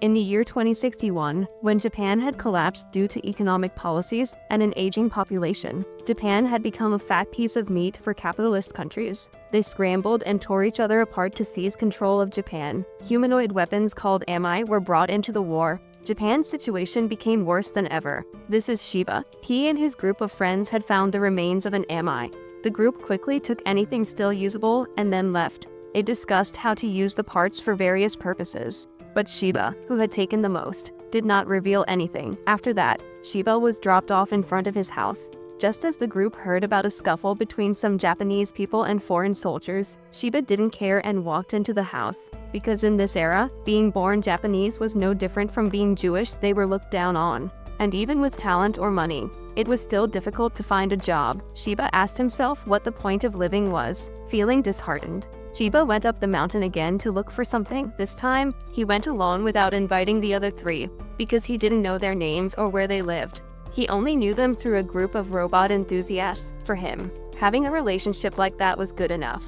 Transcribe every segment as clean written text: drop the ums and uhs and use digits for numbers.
In the year 2061, when Japan had collapsed due to economic policies and an aging population, Japan had become a fat piece of meat for capitalist countries. They scrambled and tore each other apart to seize control of Japan. Humanoid weapons called Ami were brought into the war. Japan's situation became worse than ever. This is Shiba. He and his group of friends had found the remains of an Ami. The group quickly took anything still usable and then left. They discussed how to use the parts for various purposes. But Shiba, who had taken the most, did not reveal anything. After that, Shiba was dropped off in front of his house. Just as the group heard about a scuffle between some Japanese people and foreign soldiers, Shiba didn't care and walked into the house. Because in this era, being born Japanese was no different from being Jewish. They were looked down on. And even with talent or money, it was still difficult to find a job. Shiba asked himself what the point of living was. Feeling disheartened, Shiba went up the mountain again to look for something. This time, he went alone without inviting the other three, because he didn't know their names or where they lived. He only knew them through a group of robot enthusiasts. For him, having a relationship like that was good enough.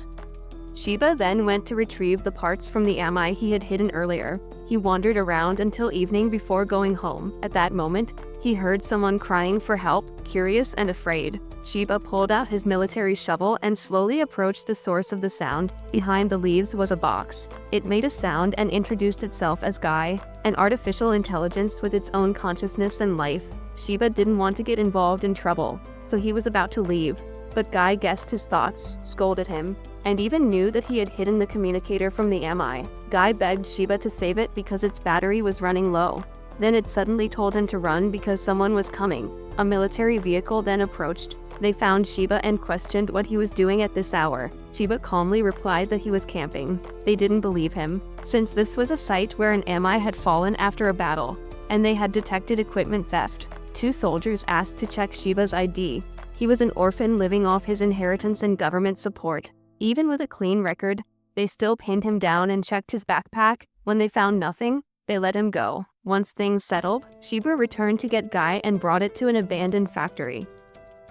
Shiba then went to retrieve the parts from the Ami he had hidden earlier. He wandered around until evening before going home. At that moment, he heard someone crying for help, curious and afraid. Shiba pulled out his military shovel and slowly approached the source of the sound. Behind the leaves was a box. It made a sound and introduced itself as Guy, an artificial intelligence with its own consciousness and life. Shiba didn't want to get involved in trouble, so he was about to leave. But Guy guessed his thoughts, scolded him, and even knew that he had hidden the communicator from the Ami. Guy begged Shiba to save it because its battery was running low. Then it suddenly told him to run because someone was coming. A military vehicle then approached. They found Shiba and questioned what he was doing at this hour. Shiba calmly replied that he was camping. They didn't believe him, since this was a site where an Ami had fallen after a battle, and they had detected equipment theft. Two soldiers asked to check Shiba's ID. He was an orphan living off his inheritance and government support. Even with a clean record, they still pinned him down and checked his backpack. When they found nothing, they let him go. Once things settled, Shiba returned to get Guy and brought it to an abandoned factory.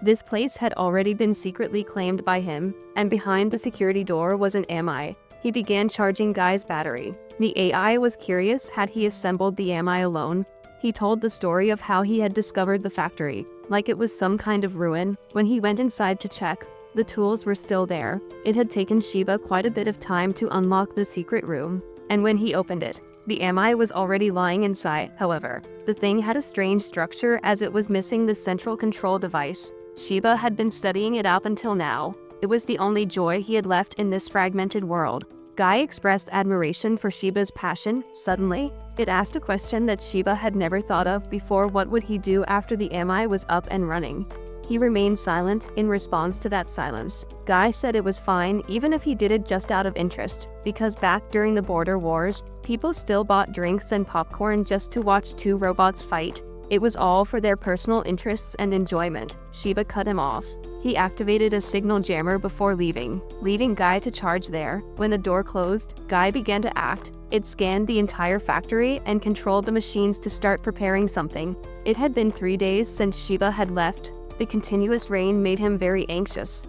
This place had already been secretly claimed by him, and behind the security door was an Ami. He began charging Guy's battery. The AI was curious. Had he assembled the Ami alone? He told the story of how he had discovered the factory, like it was some kind of ruin. When he went inside to check, the tools were still there. It had taken Shiba quite a bit of time to unlock the secret room, and when he opened it, the Ami was already lying inside. However, the thing had a strange structure as it was missing the central control device. Shiba had been studying it up until now. It was the only joy he had left in this fragmented world. Guy expressed admiration for Shiba's passion. Suddenly, it asked a question that Shiba had never thought of before. What would he do after the Ami was up and running? He remained silent in response to that silence. Guy said it was fine even if he did it just out of interest, because back during the border wars, people still bought drinks and popcorn just to watch two robots fight. It was all for their personal interests and enjoyment. Shiba cut him off. He activated a signal jammer before leaving Guy to charge there. When the door closed, Guy began to act. It scanned the entire factory and controlled the machines to start preparing something. It had been 3 days since Shiba had left. The continuous rain made him very anxious.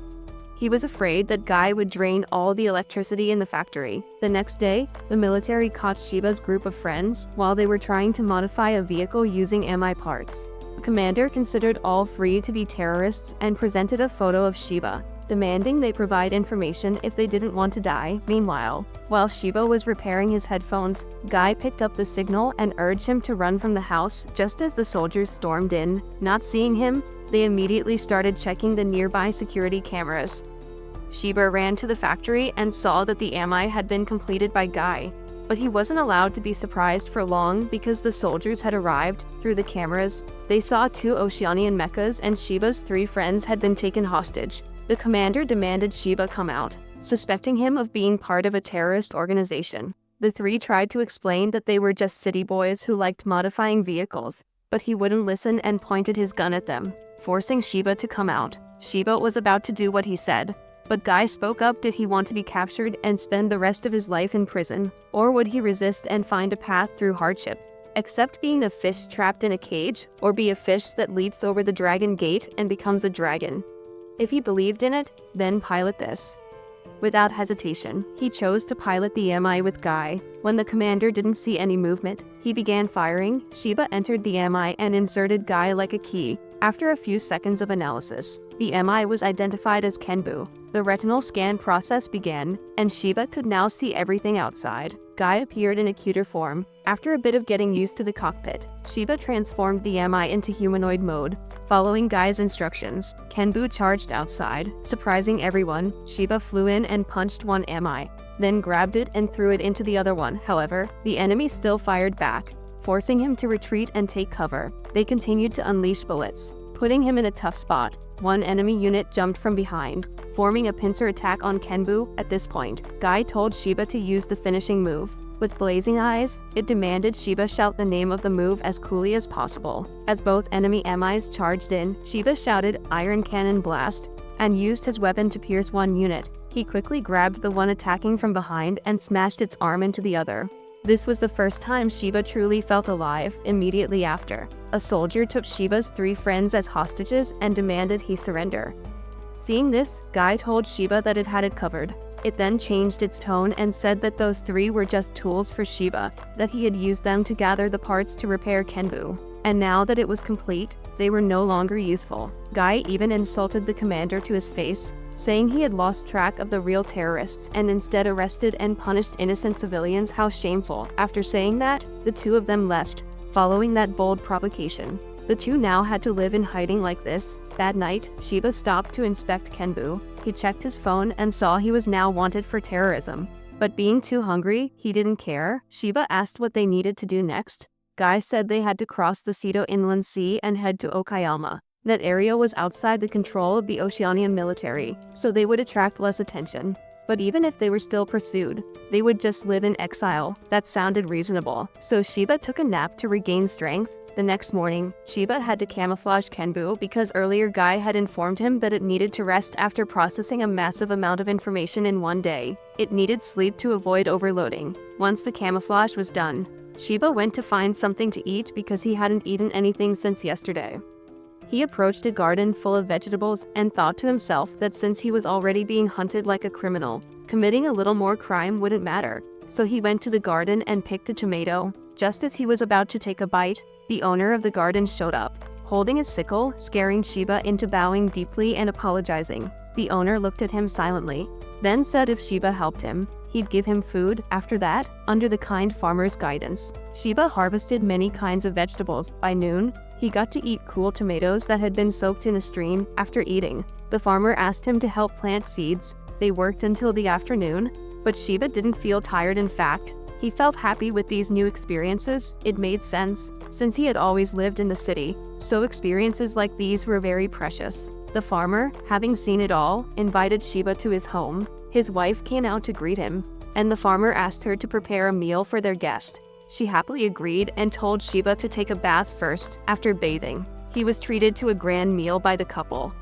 He was afraid that Guy would drain all the electricity in the factory. The next day, the military caught Shiba's group of friends while they were trying to modify a vehicle using Ami parts. The commander considered all three to be terrorists and presented a photo of Shiba, demanding they provide information if they didn't want to die. Meanwhile, while Shiba was repairing his headphones, Guy picked up the signal and urged him to run from the house just as the soldiers stormed in. Not seeing him, they immediately started checking the nearby security cameras. Shiba ran to the factory and saw that the Ami had been completed by Guy, but he wasn't allowed to be surprised for long because the soldiers had arrived. Through the cameras, they saw 2 Oceanian mechas and Shiba's 3 friends had been taken hostage. The commander demanded Shiba come out, suspecting him of being part of a terrorist organization. The 3 tried to explain that they were just city boys who liked modifying vehicles, but he wouldn't listen and pointed his gun at them, forcing Shiba to come out. Shiba was about to do what he said, but Guy spoke up. Did he want to be captured and spend the rest of his life in prison, or would he resist and find a path through hardship? Accept being a fish trapped in a cage, or be a fish that leaps over the dragon gate and becomes a dragon? If he believed in it, then pilot this. Without hesitation, he chose to pilot the MI with Guy. When the commander didn't see any movement, he began firing. Shiba entered the MI and inserted Guy like a key. After a few seconds of analysis, the MI was identified as Kenbu. The retinal scan process began, and Shiba could now see everything outside. Guy appeared in a cuter form. After a bit of getting used to the cockpit, Shiba transformed the MI into humanoid mode. Following Guy's instructions, Kenbu charged outside. Surprising everyone, Shiba flew in and punched one MI, then grabbed it and threw it into the other one. However, the enemy still fired back, forcing him to retreat and take cover. They continued to unleash bullets, putting him in a tough spot. One enemy unit jumped from behind, forming a pincer attack on Kenbu. At this point, Guy told Shiba to use the finishing move. With blazing eyes, it demanded Shiba shout the name of the move as coolly as possible. As both enemy MIs charged in, Shiba shouted "Iron Cannon Blast" and used his weapon to pierce one unit. He quickly grabbed the one attacking from behind and smashed its arm into the other. This was the first time Shiba truly felt alive. Immediately after, a soldier took Shiba's 3 friends as hostages and demanded he surrender. Seeing this, Guy told Shiba that it had it covered. It then changed its tone and said that those 3 were just tools for Shiba, that he had used them to gather the parts to repair Kenbu. And now that it was complete, they were no longer useful. Guy even insulted the commander to his face, saying he had lost track of the real terrorists and instead arrested and punished innocent civilians. How shameful. After saying that, the 2 of them left. Following that bold provocation, the 2 now had to live in hiding like this. That night, Shiba stopped to inspect Kenbu. He checked his phone and saw he was now wanted for terrorism. But being too hungry, he didn't care. Shiba asked what they needed to do next. Guy said they had to cross the Seto Inland Sea and head to Okayama. That area was outside the control of the Oceanian military, so they would attract less attention. But even if they were still pursued, they would just live in exile. That sounded reasonable. So Shiba took a nap to regain strength. The next morning, Shiba had to camouflage Kenbu because earlier Guy had informed him that it needed to rest after processing a massive amount of information in one day. It needed sleep to avoid overloading. Once the camouflage was done, Shiba went to find something to eat because he hadn't eaten anything since yesterday. He approached a garden full of vegetables and thought to himself that since he was already being hunted like a criminal, committing a little more crime wouldn't matter. So he went to the garden and picked a tomato. Just as he was about to take a bite, the owner of the garden showed up, holding a sickle, scaring Shiba into bowing deeply and apologizing. The owner looked at him silently, then said if Shiba helped him, he'd give him food. After that, under the kind farmer's guidance, Shiba harvested many kinds of vegetables. By noon, he got to eat cool tomatoes that had been soaked in a stream. After eating, the farmer asked him to help plant seeds. They worked until the afternoon, but Shiba didn't feel tired. In fact, he felt happy with these new experiences. It made sense, since he had always lived in the city, so experiences like these were very precious. The farmer, having seen it all, invited Shiba to his home. His wife came out to greet him, and the farmer asked her to prepare a meal for their guest. She happily agreed and told Shiba to take a bath first. After bathing, he was treated to a grand meal by the couple.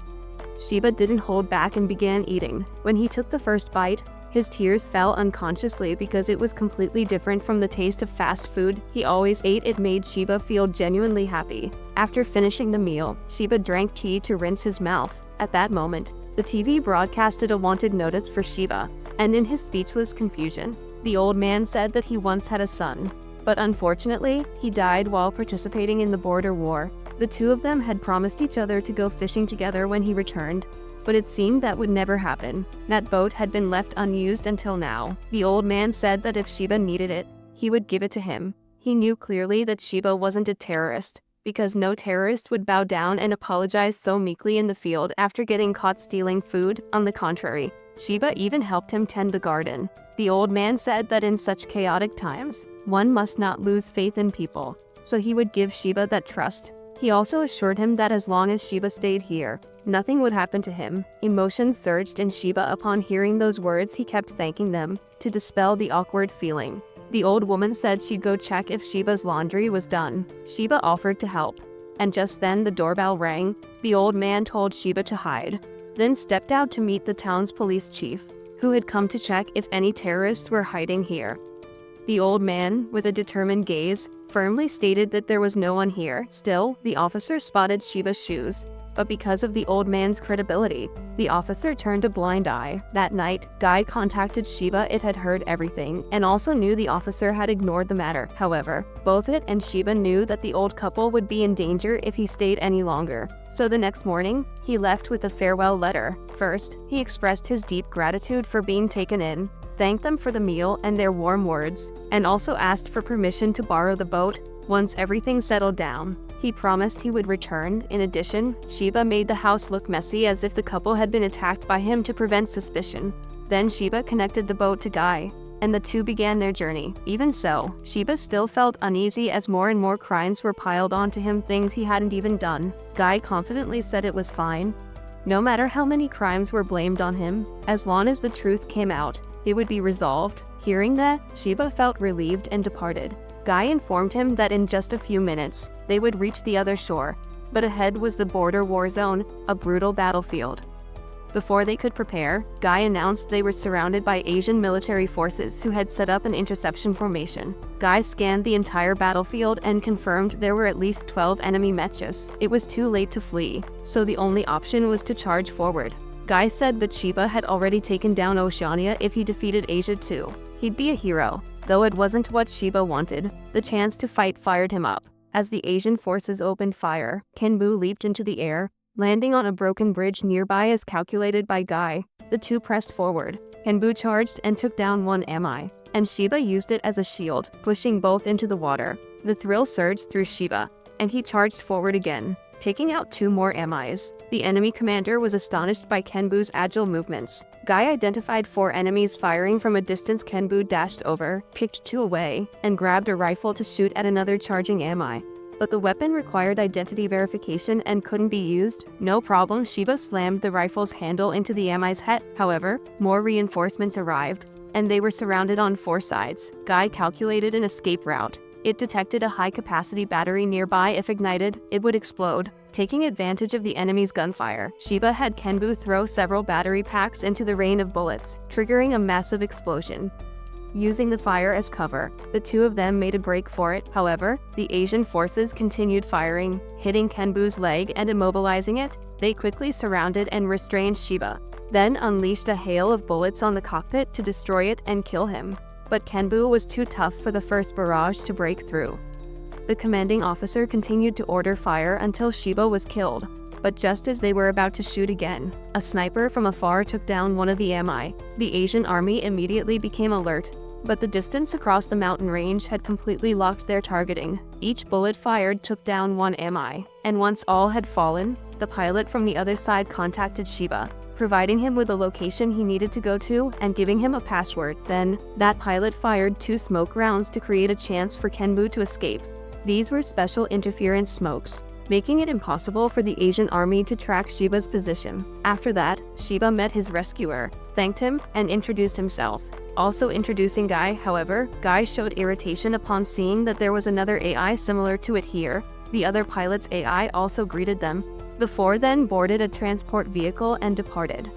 Shiba didn't hold back and began eating. When he took the first bite, his tears fell unconsciously because it was completely different from the taste of fast food he always ate. It made Shiba feel genuinely happy. After finishing the meal, Shiba drank tea to rinse his mouth. At that moment, the TV broadcasted a wanted notice for Shiba, and in his speechless confusion, the old man said that he once had a son. But unfortunately, he died while participating in the border war. The 2 of them had promised each other to go fishing together when he returned, but it seemed that would never happen. That boat had been left unused until now. The old man said that if Shiba needed it, he would give it to him. He knew clearly that Shiba wasn't a terrorist, because no terrorist would bow down and apologize so meekly in the field after getting caught stealing food. On the contrary, Shiba even helped him tend the garden. The old man said that in such chaotic times, one must not lose faith in people, so he would give Shiba that trust. He also assured him that as long as Shiba stayed here, nothing would happen to him. Emotions surged in Shiba upon hearing those words. He kept thanking them to dispel the awkward feeling. The old woman said she'd go check if Shiba's laundry was done. Shiba offered to help, and just then the doorbell rang. The old man told Shiba to hide, then stepped out to meet the town's police chief, who had come to check if any terrorists were hiding here. The old man, with a determined gaze, firmly stated that there was no one here. Still, the officer spotted Shiba's shoes. but because of the old man's credibility. The officer turned a blind eye. That night, Guy contacted Shiba. It had heard everything, and also knew the officer had ignored the matter. However, both it and Shiba knew that the old couple would be in danger if he stayed any longer. So the next morning, he left with a farewell letter. First, he expressed his deep gratitude for being taken in, thanked them for the meal and their warm words, and also asked for permission to borrow the boat once everything settled down. He promised he would return. In addition, Shiba made the house look messy as if the couple had been attacked by him to prevent suspicion. Then Shiba connected the boat to Guy, and the two began their journey. Even so, Shiba still felt uneasy as more and more crimes were piled onto him, things he hadn't even done. Guy confidently said it was fine. No matter how many crimes were blamed on him, as long as the truth came out, it would be resolved. Hearing that, Shiba felt relieved and departed. Guy informed him that in just a few minutes, they would reach the other shore, but ahead was the border war zone, a brutal battlefield. Before they could prepare, Guy announced they were surrounded by Asian military forces who had set up an interception formation. Guy scanned the entire battlefield and confirmed there were at least 12 enemy mechas. It was too late to flee, so the only option was to charge forward. Guy said that Shiba had already taken down Oceania if he defeated Asia too. He'd be a hero. Though it wasn't what Shiba wanted, the chance to fight fired him up. As the Asian forces opened fire, Kenbu leaped into the air, landing on a broken bridge nearby as calculated by Guy. The two pressed forward. Kenbu charged and took down one Ami, and Shiba used it as a shield, pushing both into the water. The thrill surged through Shiba, and he charged forward again, taking out two more Amis. The enemy commander was astonished by Kenbu's agile movements. Guy identified 4 enemies firing from a distance. Kenbu dashed over, kicked 2 away, and grabbed a rifle to shoot at another charging Ami. But the weapon required identity verification and couldn't be used. No problem, Shiba slammed the rifle's handle into the Ami's head. However, more reinforcements arrived, and they were surrounded on 4 sides. Guy calculated an escape route. It detected a high-capacity battery nearby. If ignited, it would explode. Taking advantage of the enemy's gunfire, Shiba had Kenbu throw several battery packs into the rain of bullets, triggering a massive explosion. Using the fire as cover, the two of them made a break for it. However, the Asian forces continued firing, hitting Kenbu's leg and immobilizing it. They quickly surrounded and restrained Shiba, then unleashed a hail of bullets on the cockpit to destroy it and kill him. But Kenbu was too tough for the first barrage to break through. The commanding officer continued to order fire until Shiba was killed. But just as they were about to shoot again, a sniper from afar took down one of the Ami. The Asian army immediately became alert, but the distance across the mountain range had completely locked their targeting. Each bullet fired took down one Ami, and once all had fallen, the pilot from the other side contacted Shiba, providing him with a location he needed to go to and giving him a password. Then, that pilot fired 2 smoke rounds to create a chance for Kenbu to escape. These were special interference smokes, making it impossible for the Asian army to track Shiba's position. After that, Shiba met his rescuer, thanked him, and introduced himself. Also introducing Guy, however, Guy showed irritation upon seeing that there was another AI similar to it here. The other pilot's AI also greeted them. The 4 then boarded a transport vehicle and departed.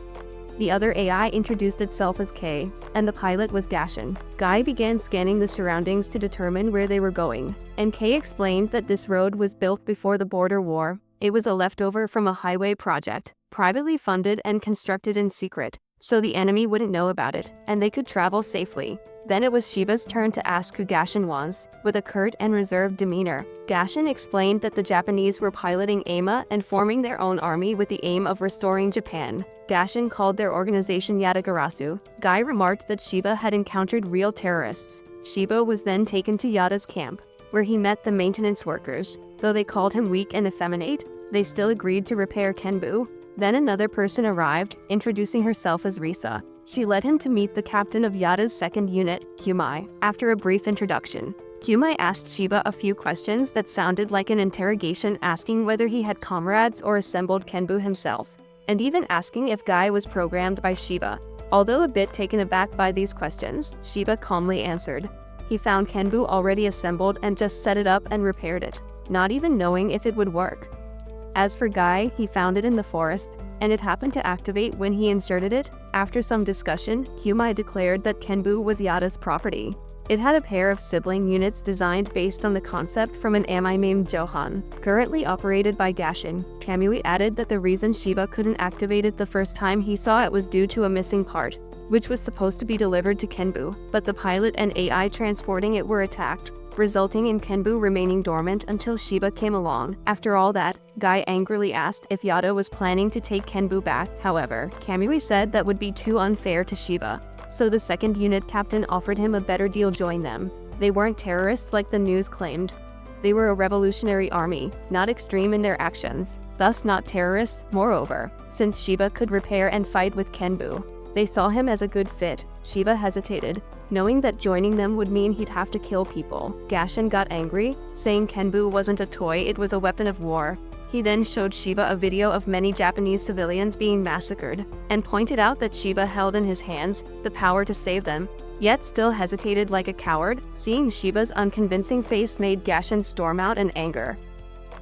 The other AI introduced itself as K, and the pilot was Gashin. Guy began scanning the surroundings to determine where they were going, and K explained that this road was built before the border war. It was a leftover from a highway project, privately funded and constructed in secret, so the enemy wouldn't know about it, and they could travel safely. Then it was Shiba's turn to ask who Gashin was, with a curt and reserved demeanor. Gashin explained that the Japanese were piloting AIMA and forming their own army with the aim of restoring Japan. Gashin called their organization Yatagarasu. Guy remarked that Shiba had encountered real terrorists. Shiba was then taken to Yada's camp, where he met the maintenance workers. Though they called him weak and effeminate, they still agreed to repair Kenbu. Then another person arrived, introducing herself as Risa. She led him to meet the captain of Yada's 2nd unit, Kumai. After a brief introduction, Kumai asked Shiba a few questions that sounded like an interrogation, asking whether he had comrades or assembled Kenbu himself, and even asking if Guy was programmed by Shiba. Although a bit taken aback by these questions, Shiba calmly answered. He found Kenbu already assembled and just set it up and repaired it, not even knowing if it would work. As for Guy, he found it in the forest, and it happened to activate when he inserted it. After some discussion, Kumai declared that Kenbu was Yada's property. It had a pair of sibling units designed based on the concept from an Amaim Johan, currently operated by Gashin. Kamui added that the reason Shiba couldn't activate it the first time he saw it was due to a missing part, which was supposed to be delivered to Kenbu, but the pilot and AI transporting it were attacked, resulting in Kenbu remaining dormant until Shiba came along. After all that, Guy angrily asked if Yada was planning to take Kenbu back. However, Kamui said that would be too unfair to Shiba, so the second unit captain offered him a better deal: join them. They weren't terrorists like the news claimed. They were a revolutionary army, not extreme in their actions, thus not terrorists. Moreover, since Shiba could repair and fight with Kenbu, they saw him as a good fit. Shiba hesitated, knowing that joining them would mean he'd have to kill people. Gashin got angry, saying Kenbu wasn't a toy, it was a weapon of war. He then showed Shiba a video of many Japanese civilians being massacred, and pointed out that Shiba held in his hands the power to save them, yet still hesitated like a coward. Seeing Shiba's unconvincing face made Gashin storm out in anger.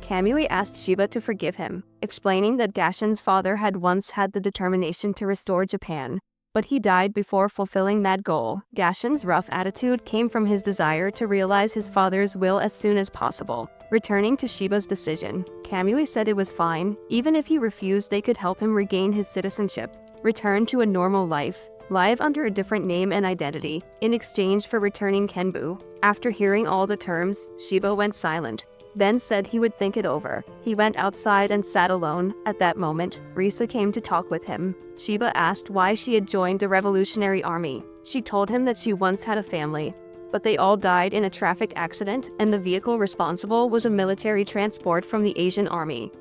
Kamui asked Shiba to forgive him, explaining that Gashin's father had once had the determination to restore Japan, but he died before fulfilling that goal. Gashin's rough attitude came from his desire to realize his father's will as soon as possible. Returning to Shiba's decision, Kamui said it was fine. Even if he refused, they could help him regain his citizenship, return to a normal life, live under a different name and identity, in exchange for returning Kenbu. After hearing all the terms, Shiba went silent, then said he would think it over. He went outside and sat alone. At that moment, Risa came to talk with him. Shiba asked why she had joined the Revolutionary Army. She told him that she once had a family, but they all died in a traffic accident, and the vehicle responsible was a military transport from the Asian army.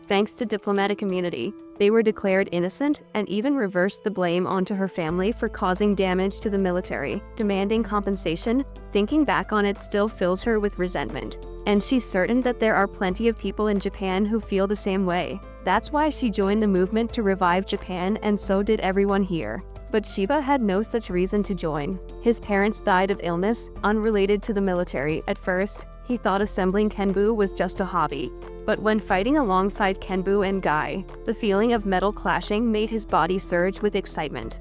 Thanks to diplomatic immunity, they were declared innocent and even reversed the blame onto her family for causing damage to the military. Demanding compensation, thinking back on it still fills her with resentment, and she's certain that there are plenty of people in Japan who feel the same way. That's why she joined the movement to revive Japan, and so did everyone here. But Shiba had no such reason to join. His parents died of illness, unrelated to the military. At first, he thought assembling Kenbu was just a hobby. But when fighting alongside Kenbu and Guy, the feeling of metal clashing made his body surge with excitement.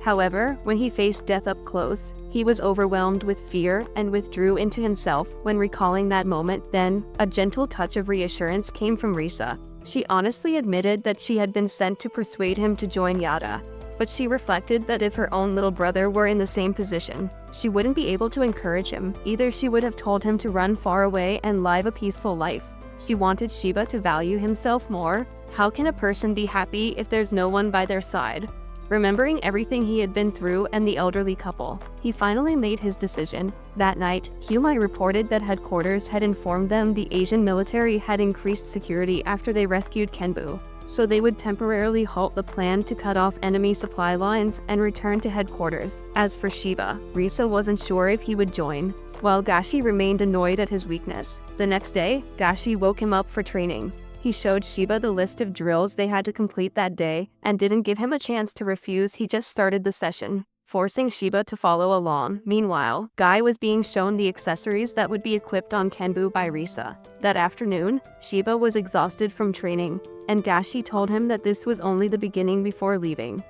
However, when he faced death up close, he was overwhelmed with fear and withdrew into himself. When recalling that moment, then, a gentle touch of reassurance came from Risa. She honestly admitted that she had been sent to persuade him to join Yada. But she reflected that if her own little brother were in the same position, she wouldn't be able to encourage him. Either she would have told him to run far away and live a peaceful life. She wanted Shiba to value himself more. How can a person be happy if there's no one by their side? Remembering everything he had been through and the elderly couple, he finally made his decision. That night, Humai reported that headquarters had informed them the Asian military had increased security after they rescued Kenbu, so they would temporarily halt the plan to cut off enemy supply lines and return to headquarters. As for Shiba, Risa wasn't sure if he would join, while Gashi remained annoyed at his weakness. The next day, Gashi woke him up for training. He showed Shiba the list of drills they had to complete that day, and didn't give him a chance to refuse. He just started the session, forcing Shiba to follow along. Meanwhile, Guy was being shown the accessories that would be equipped on Kenbu by Risa. That afternoon, Shiba was exhausted from training, and Gashi told him that this was only the beginning before leaving.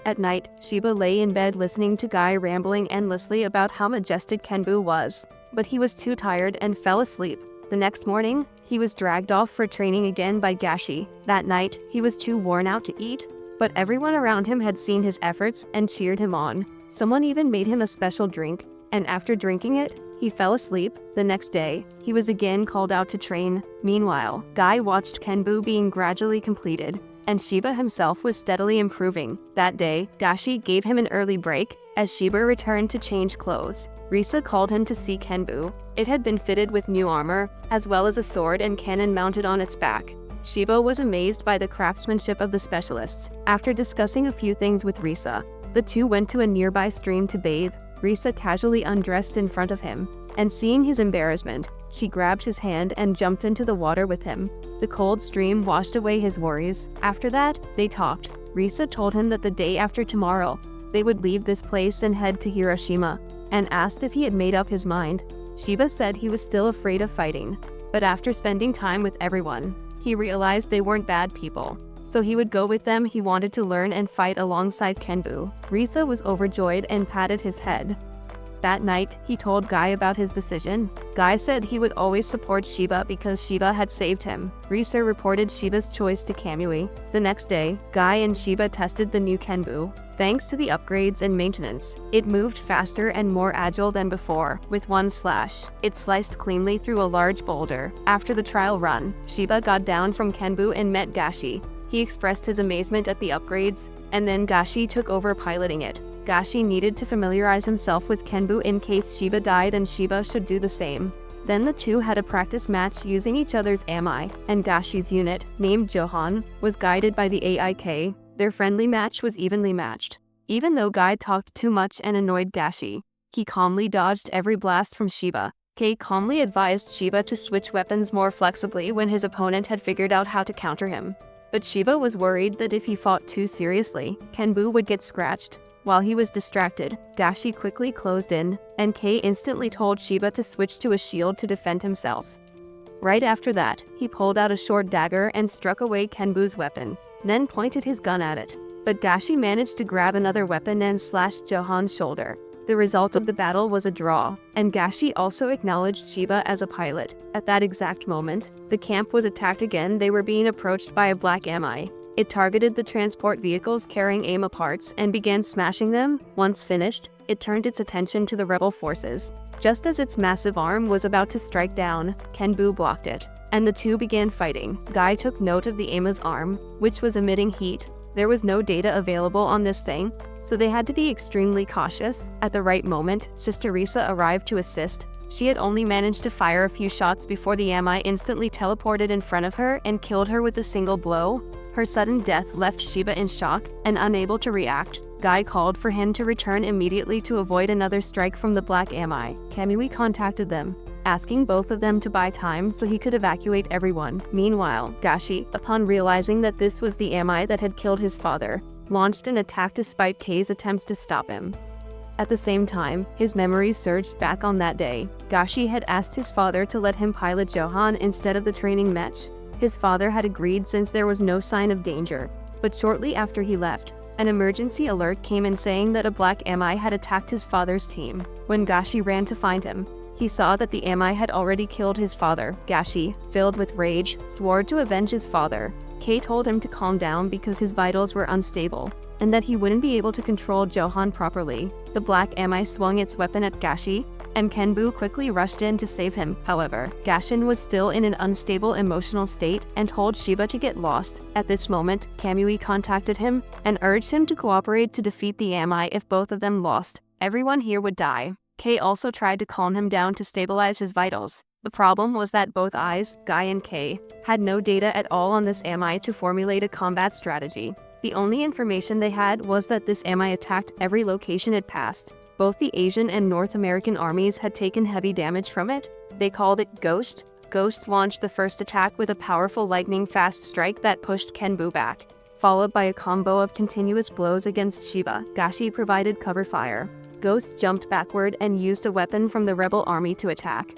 At night, Shiba lay in bed listening to Guy rambling endlessly about how majestic Kenbu was, but he was too tired and fell asleep. The next morning, he was dragged off for training again by Gashi. That night, he was too worn out to eat, but everyone around him had seen his efforts and cheered him on. Someone even made him a special drink, and after drinking it, he fell asleep. The next day, he was again called out to train. Meanwhile, Guy watched Kenbu being gradually completed, and Shiba himself was steadily improving. That day, Gashi gave him an early break, as Shiba returned to change clothes. Risa called him to see Kenbu. It had been fitted with new armor, as well as a sword and cannon mounted on its back. Shiba was amazed by the craftsmanship of the specialists. After discussing a few things with Risa, the two went to a nearby stream to bathe. Risa casually undressed in front of him, and seeing his embarrassment, she grabbed his hand and jumped into the water with him. The cold stream washed away his worries. After that, they talked. Risa told him that the day after tomorrow, they would leave this place and head to Hiroshima, and asked if he had made up his mind. Shiba said he was still afraid of fighting, but after spending time with everyone, he realized they weren't bad people, so he would go with them. He wanted to learn and fight alongside Kenbu. Risa was overjoyed and patted his head. That night, he told Guy about his decision. Guy said he would always support Shiba because Shiba had saved him. Risa reported Shiba's choice to Kamui. The next day, Guy and Shiba tested the new Kenbu. Thanks to the upgrades and maintenance, it moved faster and more agile than before. With one slash, it sliced cleanly through a large boulder. After the trial run, Shiba got down from Kenbu and met Gashi. He expressed his amazement at the upgrades, and then Gashi took over piloting it. Gashi needed to familiarize himself with Kenbu in case Shiba died and Shiba should do the same. Then the two had a practice match using each other's Ami, and Gashi's unit, named Johan, was guided by the AIK. Their friendly match was evenly matched. Even though Guy talked too much and annoyed Gashi, he calmly dodged every blast from Shiba. Kei calmly advised Shiba to switch weapons more flexibly when his opponent had figured out how to counter him. But Shiba was worried that if he fought too seriously, Kenbu would get scratched. While he was distracted, Gashi quickly closed in, and Kei instantly told Shiba to switch to a shield to defend himself. Right after that, he pulled out a short dagger and struck away Kenbu's weapon, then pointed his gun at it. But Gashi managed to grab another weapon and slashed Johan's shoulder. The result of the battle was a draw, and Gashi also acknowledged Shiba as a pilot. At that exact moment, the camp was attacked again. They were being approached by a black Ami. It targeted the transport vehicles carrying AMA parts and began smashing them. Once finished, it turned its attention to the rebel forces. Just as its massive arm was about to strike down, Kenbu blocked it, and the two began fighting. Guy took note of the AMA's arm, which was emitting heat. There was no data available on this thing, so they had to be extremely cautious. At the right moment, Sister Risa arrived to assist. She had only managed to fire a few shots before the Ami instantly teleported in front of her and killed her with a single blow. Her sudden death left Shiba in shock and unable to react. Guy called for him to return immediately to avoid another strike from the black Ami. Kamui contacted them, asking both of them to buy time so he could evacuate everyone. Meanwhile, Gashi, upon realizing that this was the Ami that had killed his father, launched an attack despite Kei's attempts to stop him. At the same time, his memories surged back on that day. Gashi had asked his father to let him pilot Johan instead of the training match. His father had agreed since there was no sign of danger. But shortly after he left, an emergency alert came in saying that a black Ami had attacked his father's team. When Gashi ran to find him, he saw that the Ami had already killed his father. Gashi, filled with rage, swore to avenge his father. Kei told him to calm down because his vitals were unstable, and that he wouldn't be able to control Johan properly. The black Ami swung its weapon at Gashi, and Kenbu quickly rushed in to save him. However, Gashin was still in an unstable emotional state and told Shiba to get lost. At this moment, Kamui contacted him and urged him to cooperate to defeat the Ami. If both of them lost, everyone here would die. Kei also tried to calm him down to stabilize his vitals. The problem was that both eyes, Guy and Kei, had no data at all on this Ami to formulate a combat strategy. The only information they had was that this Ami attacked every location it passed. Both the Asian and North American armies had taken heavy damage from it. They called it Ghost. Ghost launched the first attack with a powerful lightning-fast strike that pushed Kenbu back, followed by a combo of continuous blows against Shiba. Gashi provided cover fire. Ghost jumped backward and used a weapon from the rebel army to attack.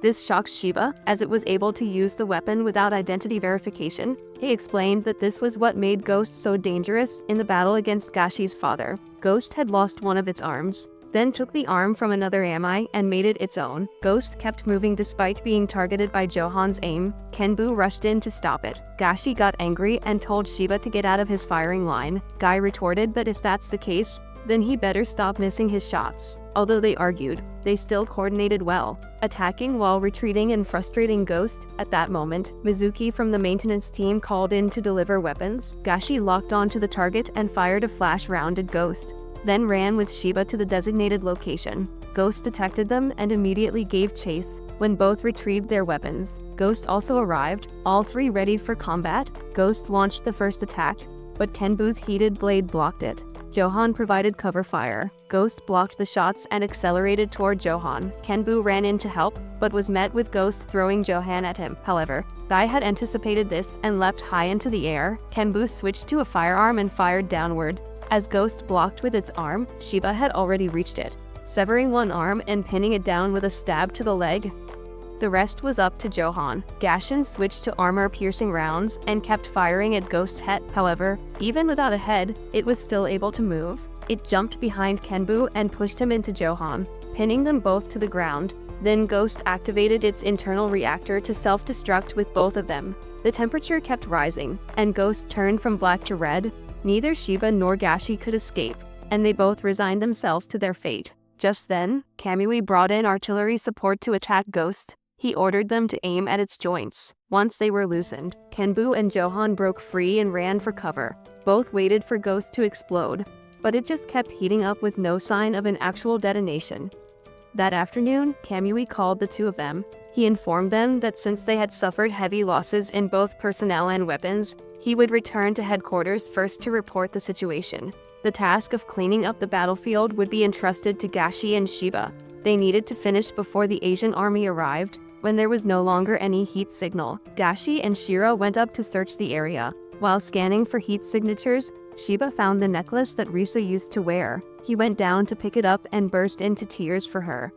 This shocked Shiba, as it was able to use the weapon without identity verification. He explained that this was what made Ghost so dangerous in the battle against Gashi's father. Ghost had lost one of its arms, then took the arm from another Ami and made it its own. Ghost kept moving despite being targeted by Johan's aim. Kenbu rushed in to stop it. Gashi got angry and told Shiba to get out of his firing line. Guy retorted that if that's the case, then he better stop missing his shots. Although they argued, they still coordinated well, attacking while retreating and frustrating Ghost. At that moment, Mizuki from the maintenance team called in to deliver weapons. Gashi locked onto the target and fired a flash round at Ghost, then ran with Shiba to the designated location. Ghost detected them and immediately gave chase. When both retrieved their weapons, Ghost also arrived, all three ready for combat. Ghost launched the first attack, but Kenbu's heated blade blocked it. Johan provided cover fire. Ghost blocked the shots and accelerated toward Johan. Kenbu ran in to help, but was met with Ghost throwing Johan at him. However, Guy had anticipated this and leapt high into the air. Kenbu switched to a firearm and fired downward. As Ghost blocked with its arm, Shiba had already reached it, severing one arm and pinning it down with a stab to the leg. The rest was up to Johan. Gashin switched to armor-piercing rounds and kept firing at Ghost's head. However, even without a head, it was still able to move. It jumped behind Kenbu and pushed him into Johan, pinning them both to the ground. Then Ghost activated its internal reactor to self-destruct with both of them. The temperature kept rising, and Ghost turned from black to red. Neither Shiba nor Gashi could escape, and they both resigned themselves to their fate. Just then, Kamui brought in artillery support to attack Ghost. He ordered them to aim at its joints. Once they were loosened, Kenbu and Johan broke free and ran for cover. Both waited for Ghost to explode, but it just kept heating up with no sign of an actual detonation. That afternoon, Kamui called the two of them. He informed them that since they had suffered heavy losses in both personnel and weapons, he would return to headquarters first to report the situation. The task of cleaning up the battlefield would be entrusted to Gashi and Shiba. They needed to finish before the Asian army arrived. When there was no longer any heat signal, Gashi and Shira went up to search the area. While scanning for heat signatures, Shiba found the necklace that Risa used to wear. He went down to pick it up and burst into tears for her.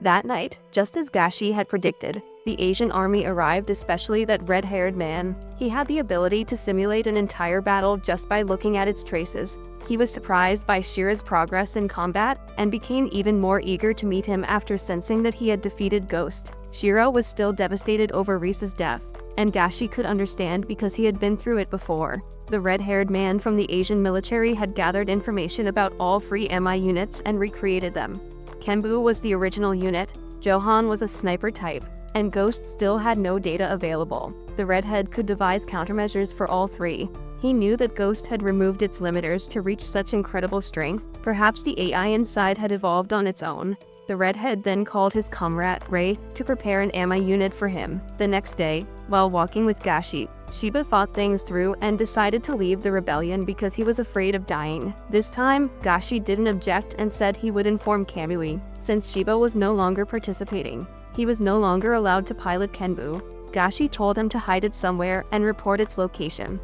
That night, just as Gashi had predicted, the Asian army arrived, especially that red-haired man. He had the ability to simulate an entire battle just by looking at its traces. He was surprised by Shira's progress in combat and became even more eager to meet him after sensing that he had defeated Ghost. Shira was still devastated over Risa's death, and Gashi could understand because he had been through it before. The red-haired man from the Asian military had gathered information about all free MI units and recreated them. Kenbu was the original unit, Johan was a sniper type, and Ghost still had no data available. The redhead could devise countermeasures for all three. He knew that Ghost had removed its limiters to reach such incredible strength. Perhaps the AI inside had evolved on its own. The redhead then called his comrade, Ray, to prepare an MI unit for him. The next day, while walking with Gashi, Shiba thought things through and decided to leave the rebellion because he was afraid of dying. This time, Gashi didn't object and said he would inform Kamui. Since Shiba was no longer participating, he was no longer allowed to pilot Kenbu. Gashi told him to hide it somewhere and report its location.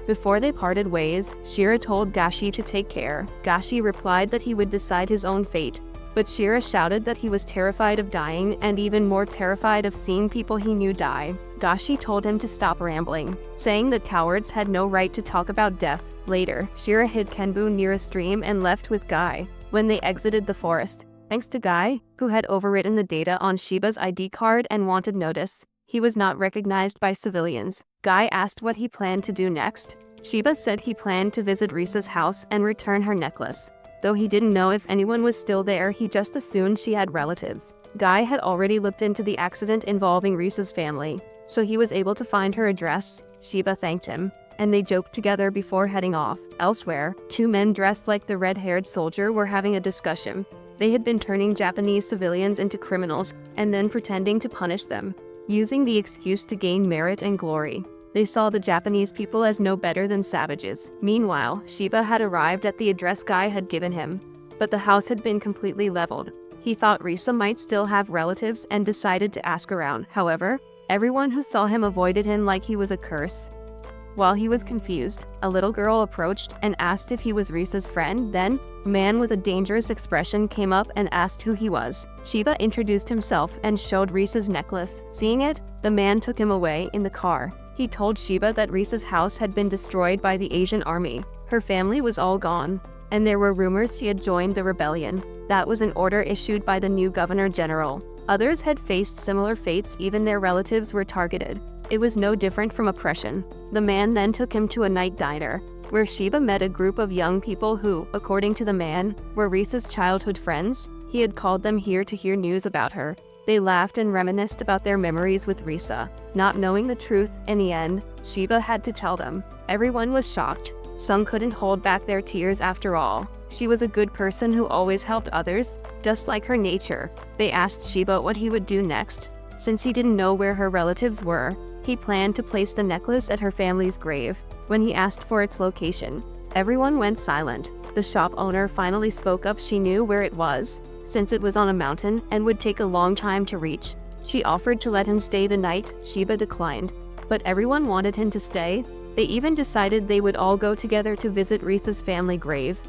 Before they parted ways, Shira told Gashi to take care. Gashi replied that he would decide his own fate, but Shira shouted that he was terrified of dying and even more terrified of seeing people he knew die. Gashi told him to stop rambling, saying that cowards had no right to talk about death. Later, Shira hid Kenbu near a stream and left with Guy. When they exited the forest, thanks to Guy, who had overwritten the data on Shiba's ID card and wanted notice, he was not recognized by civilians. Guy asked what he planned to do next. Shiba said he planned to visit Risa's house and return her necklace. Though he didn't know if anyone was still there, he just assumed she had relatives. Guy had already looked into the accident involving Risa's family, so he was able to find her address. Shiba thanked him, and they joked together before heading off. Elsewhere, two men dressed like the red-haired soldier were having a discussion. They had been turning Japanese civilians into criminals and then pretending to punish them, using the excuse to gain merit and glory. They saw the Japanese people as no better than savages. Meanwhile, Shiba had arrived at the address Guy had given him, but the house had been completely leveled. He thought Risa might still have relatives and decided to ask around. However, everyone who saw him avoided him like he was a curse. While he was confused, a little girl approached and asked if he was Risa's friend. Then, a man with a dangerous expression came up and asked who he was. Shiba introduced himself and showed Risa's necklace. Seeing it, the man took him away in the car. He told Shiba that Risa's house had been destroyed by the Asian army. Her family was all gone, and there were rumors she had joined the rebellion. That was an order issued by the new governor general. Others had faced similar fates, even their relatives were targeted. It was no different from oppression. The man then took him to a night diner, where Shiba met a group of young people who, according to the man, were Risa's childhood friends. He had called them here to hear news about her. They laughed and reminisced about their memories with Risa. Not knowing the truth, in the end, Shiba had to tell them. Everyone was shocked. Some couldn't hold back their tears after all. She was a good person who always helped others, just like her nature. They asked Shiba what he would do next. Since he didn't know where her relatives were, he planned to place the necklace at her family's grave. When he asked for its location, everyone went silent. The shop owner finally spoke up. She knew where it was, since it was on a mountain and would take a long time to reach. She offered to let him stay the night. Shiba declined, but everyone wanted him to stay. They even decided they would all go together to visit Risa's family grave.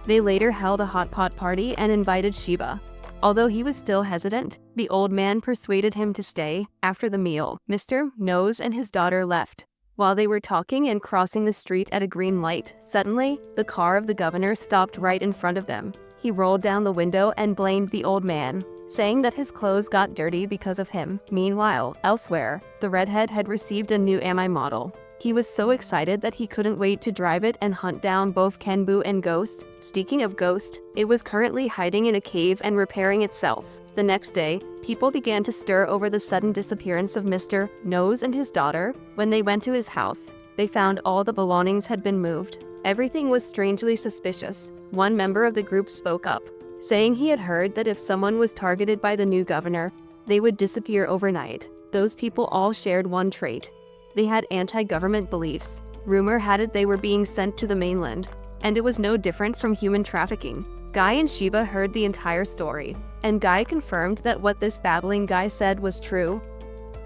They later held a hot pot party and invited Shiba. Although he was still hesitant, the old man persuaded him to stay. After the meal, Mr. Nose and his daughter left. While they were talking and crossing the street at a green light, suddenly, the car of the governor stopped right in front of them. he rolled down the window and blamed the old man, saying that his clothes got dirty because of him. Meanwhile, elsewhere, the redhead had received a new Amaim model. He was so excited that he couldn't wait to drive it and hunt down both Kenbu and Ghost. Speaking of Ghost, it was currently hiding in a cave and repairing itself. The next day, people began to stir over the sudden disappearance of Mr. Nose and his daughter. When they went to his house, they found all the belongings had been moved. Everything was strangely suspicious. One member of the group spoke up, saying he had heard that if someone was targeted by the new governor, they would disappear overnight. Those people all shared one trait. They had anti-government beliefs. Rumor had it they were being sent to the mainland, and it was no different from human trafficking. Guy and Shiba heard the entire story, and Guy confirmed that what this babbling guy said was true.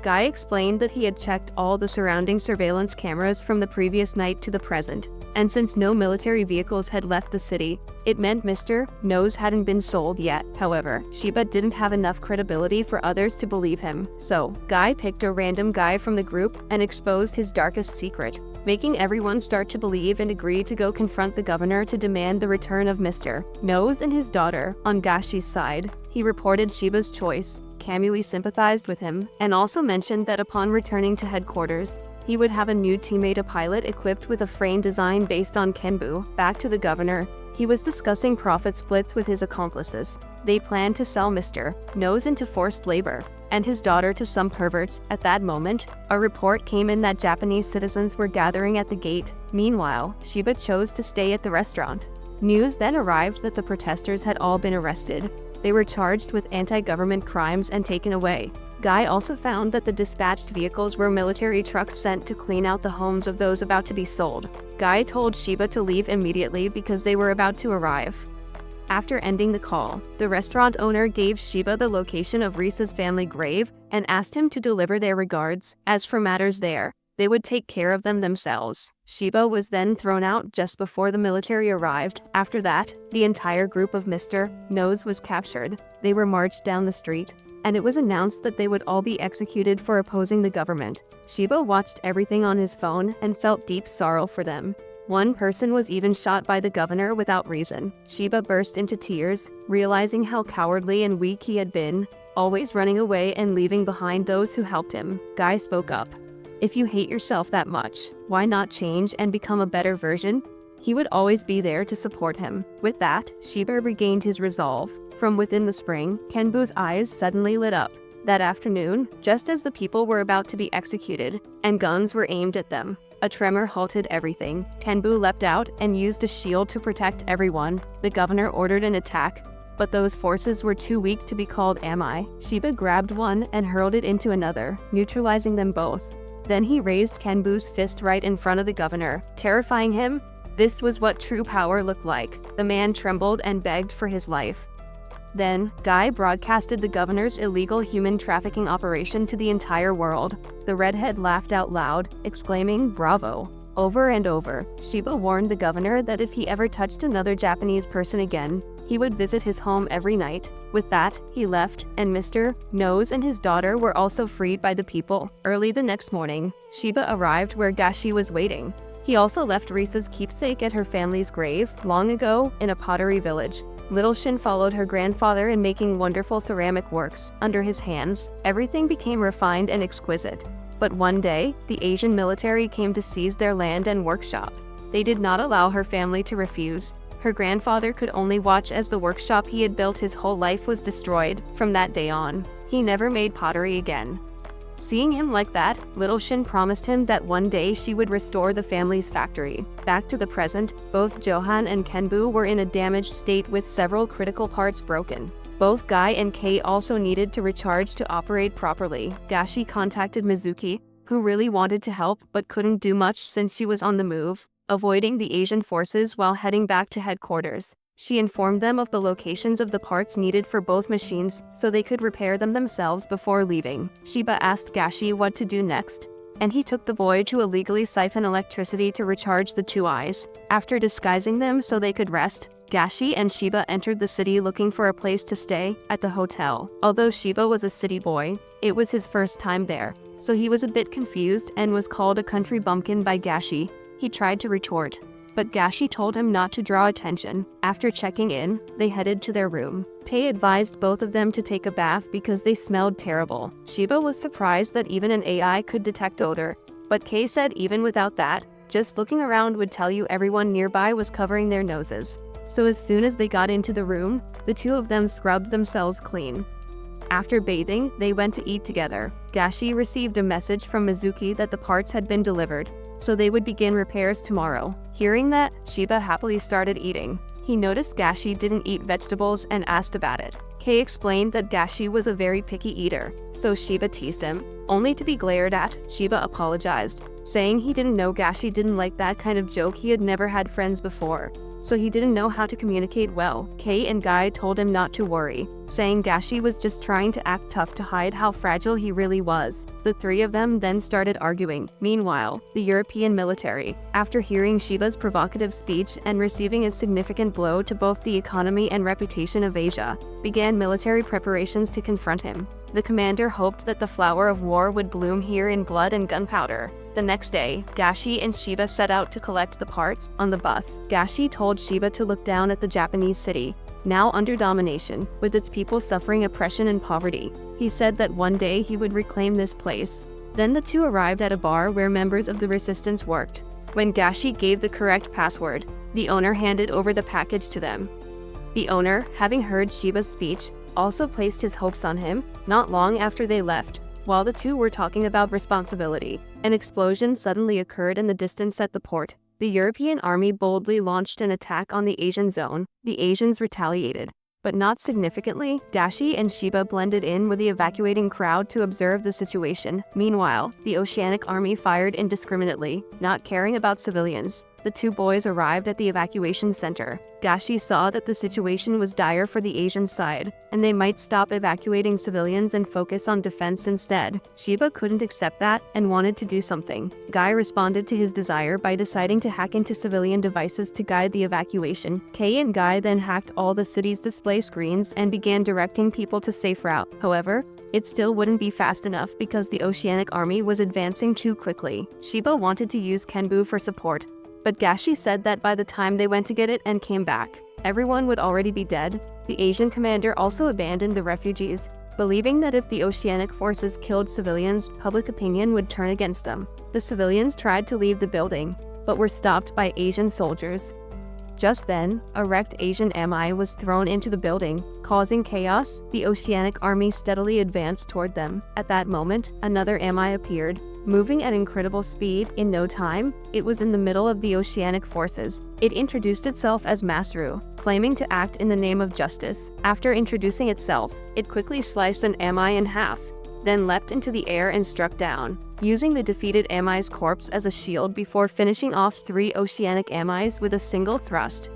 Guy explained that he had checked all the surrounding surveillance cameras from the previous night to the present, and since no military vehicles had left the city, it meant Mr. Nose hadn't been sold yet. However, Shiba didn't have enough credibility for others to believe him, so Guy picked a random guy from the group and exposed his darkest secret, making everyone start to believe and agree to go confront the governor to demand the return of Mr. Nose and his daughter. On Gashi's side, he reported Shiba's choice. Kamui sympathized with him, and also mentioned that upon returning to headquarters, he would have a new teammate, a pilot equipped with a frame design based on Kenbu. Back to the governor, he was discussing profit splits with his accomplices. They planned to sell Mr. Nose into forced labor, and his daughter to some perverts. At that moment, a report came in that Japanese citizens were gathering at the gate. Meanwhile, Shiba chose to stay at the restaurant. News then arrived that the protesters had all been arrested. They were charged with anti-government crimes and taken away. Guy also found that the dispatched vehicles were military trucks sent to clean out the homes of those about to be sold. Guy told Shiba to leave immediately because they were about to arrive. After ending the call, the restaurant owner gave Shiba the location of Risa's family grave and asked him to deliver their regards. As for matters there, they would take care of them themselves. Shiba was then thrown out just before the military arrived. After that, the entire group of Mr. Nose was captured. They were marched down the street, and it was announced that they would all be executed for opposing the government. Shiba watched everything on his phone and felt deep sorrow for them. One person was even shot by the governor without reason. Shiba burst into tears, realizing how cowardly and weak he had been, always running away and leaving behind those who helped him. Guy spoke up. If you hate yourself that much, why not change and become a better version? He would always be there to support him. With that, Shiba regained his resolve. From within the spring, Kenbu's eyes suddenly lit up. That afternoon, just as the people were about to be executed, and guns were aimed at them, a tremor halted everything. Kenbu leapt out and used a shield to protect everyone. The governor ordered an attack, but those forces were too weak to be called Amai. Shiba grabbed one and hurled it into another, neutralizing them both. Then he raised Kenbu's fist right in front of the governor, terrifying him. This was what true power looked like. The man trembled and begged for his life. Then, Guy broadcasted the governor's illegal human trafficking operation to the entire world. The redhead laughed out loud, exclaiming, "Bravo!" Over and over, Shiba warned the governor that if he ever touched another Japanese person again, he would visit his home every night. With that, he left, and Mr. Nose and his daughter were also freed by the people. Early the next morning, Shiba arrived where Gashi was waiting. He also left Risa's keepsake at her family's grave, long ago, in a pottery village. Little Shin followed her grandfather in making wonderful ceramic works. Under his hands, everything became refined and exquisite. But one day, the Asian military came to seize their land and workshop. They did not allow her family to refuse. Her grandfather could only watch as the workshop he had built his whole life was destroyed. From that day on, he never made pottery again. Seeing him like that, Little Shin promised him that one day she would restore the family's factory. Back to the present, both Johan and Kenbu were in a damaged state with several critical parts broken. Both Guy and Kei also needed to recharge to operate properly. Gashi contacted Mizuki, who really wanted to help but couldn't do much since she was on the move, avoiding the Asian forces while heading back to headquarters. She informed them of the locations of the parts needed for both machines so they could repair them themselves before leaving. Shiba asked Gashi what to do next, and he took the boy to illegally siphon electricity to recharge the two eyes. After disguising them so they could rest, Gashi and Shiba entered the city looking for a place to stay at the hotel. Although Shiba was a city boy, it was his first time there, so he was a bit confused and was called a country bumpkin by Gashi. He tried to retort, but Gashi told him not to draw attention. After checking in, they headed to their room. Kei advised both of them to take a bath because they smelled terrible. Shiba was surprised that even an AI could detect odor, but Kei said even without that, just looking around would tell you everyone nearby was covering their noses. So as soon as they got into the room, the two of them scrubbed themselves clean. After bathing, they went to eat together. Gashi received a message from Mizuki that the parts had been delivered, so they would begin repairs tomorrow. Hearing that, Shiba happily started eating. He noticed Gashi didn't eat vegetables and asked about it. Kei explained that Gashi was a very picky eater, so Shiba teased him. Only to be glared at, Shiba apologized, saying he didn't know Gashi didn't like that kind of joke. He had never had friends before, so he didn't know how to communicate well. Kei and Guy told him not to worry, saying Gashi was just trying to act tough to hide how fragile he really was. The three of them then started arguing. Meanwhile, the European military, after hearing Shiba's provocative speech and receiving a significant blow to both the economy and reputation of Asia, began military preparations to confront him. The commander hoped that the flower of war would bloom here in blood and gunpowder. The next day, Gashi and Shiba set out to collect the parts. On the bus, Gashi told Shiba to look down at the Japanese city, now under domination, with its people suffering oppression and poverty. He said that one day he would reclaim this place. Then the two arrived at a bar where members of the resistance worked. When Gashi gave the correct password, the owner handed over the package to them. The owner, having heard Shiba's speech, also placed his hopes on him. Not long after they left, while the two were talking about responsibility, an explosion suddenly occurred in the distance at the port. The European army boldly launched an attack on the Asian zone. The Asians retaliated, but not significantly. Gashi and Shiba blended in with the evacuating crowd to observe the situation. Meanwhile, the Oceanic army fired indiscriminately, not caring about civilians. The two boys arrived at the evacuation center. Gashi saw that the situation was dire for the Asian side, and they might stop evacuating civilians and focus on defense instead. Shiba couldn't accept that and wanted to do something. Guy responded to his desire by deciding to hack into civilian devices to guide the evacuation. Kei and Guy then hacked all the city's display screens and began directing people to safe route. However, it still wouldn't be fast enough because the Oceanic army was advancing too quickly. Shiba wanted to use Kenbu for support, but Gashi said that by the time they went to get it and came back, everyone would already be dead. The Asian commander also abandoned the refugees, believing that if the Oceanic forces killed civilians, public opinion would turn against them. The civilians tried to leave the building, but were stopped by Asian soldiers. Just then, a wrecked Asian Ami was thrown into the building, causing chaos. The Oceanic army steadily advanced toward them. At that moment, another Ami appeared, moving at incredible speed. In no time, it was in the middle of the Oceanic forces. It introduced itself as Masaru, claiming to act in the name of justice. After introducing itself, it quickly sliced an Ami in half, then leapt into the air and struck down, using the defeated Ami's corpse as a shield before finishing off 3 Oceanic Amis with a single thrust.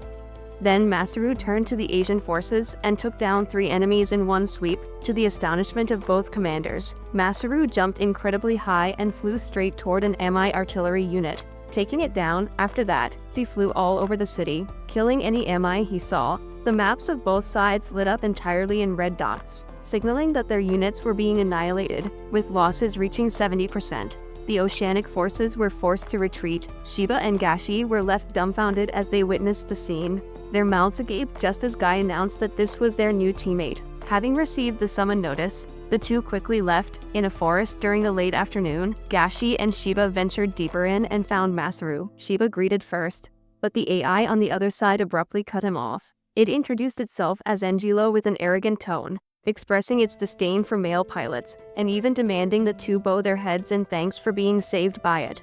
Then Masaru turned to the Asian forces and took down 3 enemies in one sweep, to the astonishment of both commanders. Masaru jumped incredibly high and flew straight toward an Ami artillery unit, taking it down. After that, he flew all over the city, killing any Ami he saw. The maps of both sides lit up entirely in red dots, signaling that their units were being annihilated, with losses reaching 70%. The Oceanic forces were forced to retreat. Shiba and Gashi were left dumbfounded as they witnessed the scene. Their mouths agape just as Guy announced that this was their new teammate. Having received the summon notice, the two quickly left. In a forest during the late afternoon, Gashi and Shiba ventured deeper in and found Masaru. Shiba greeted first, but the AI on the other side abruptly cut him off. It introduced itself as Angelo with an arrogant tone, expressing its disdain for male pilots, and even demanding the two bow their heads in thanks for being saved by it.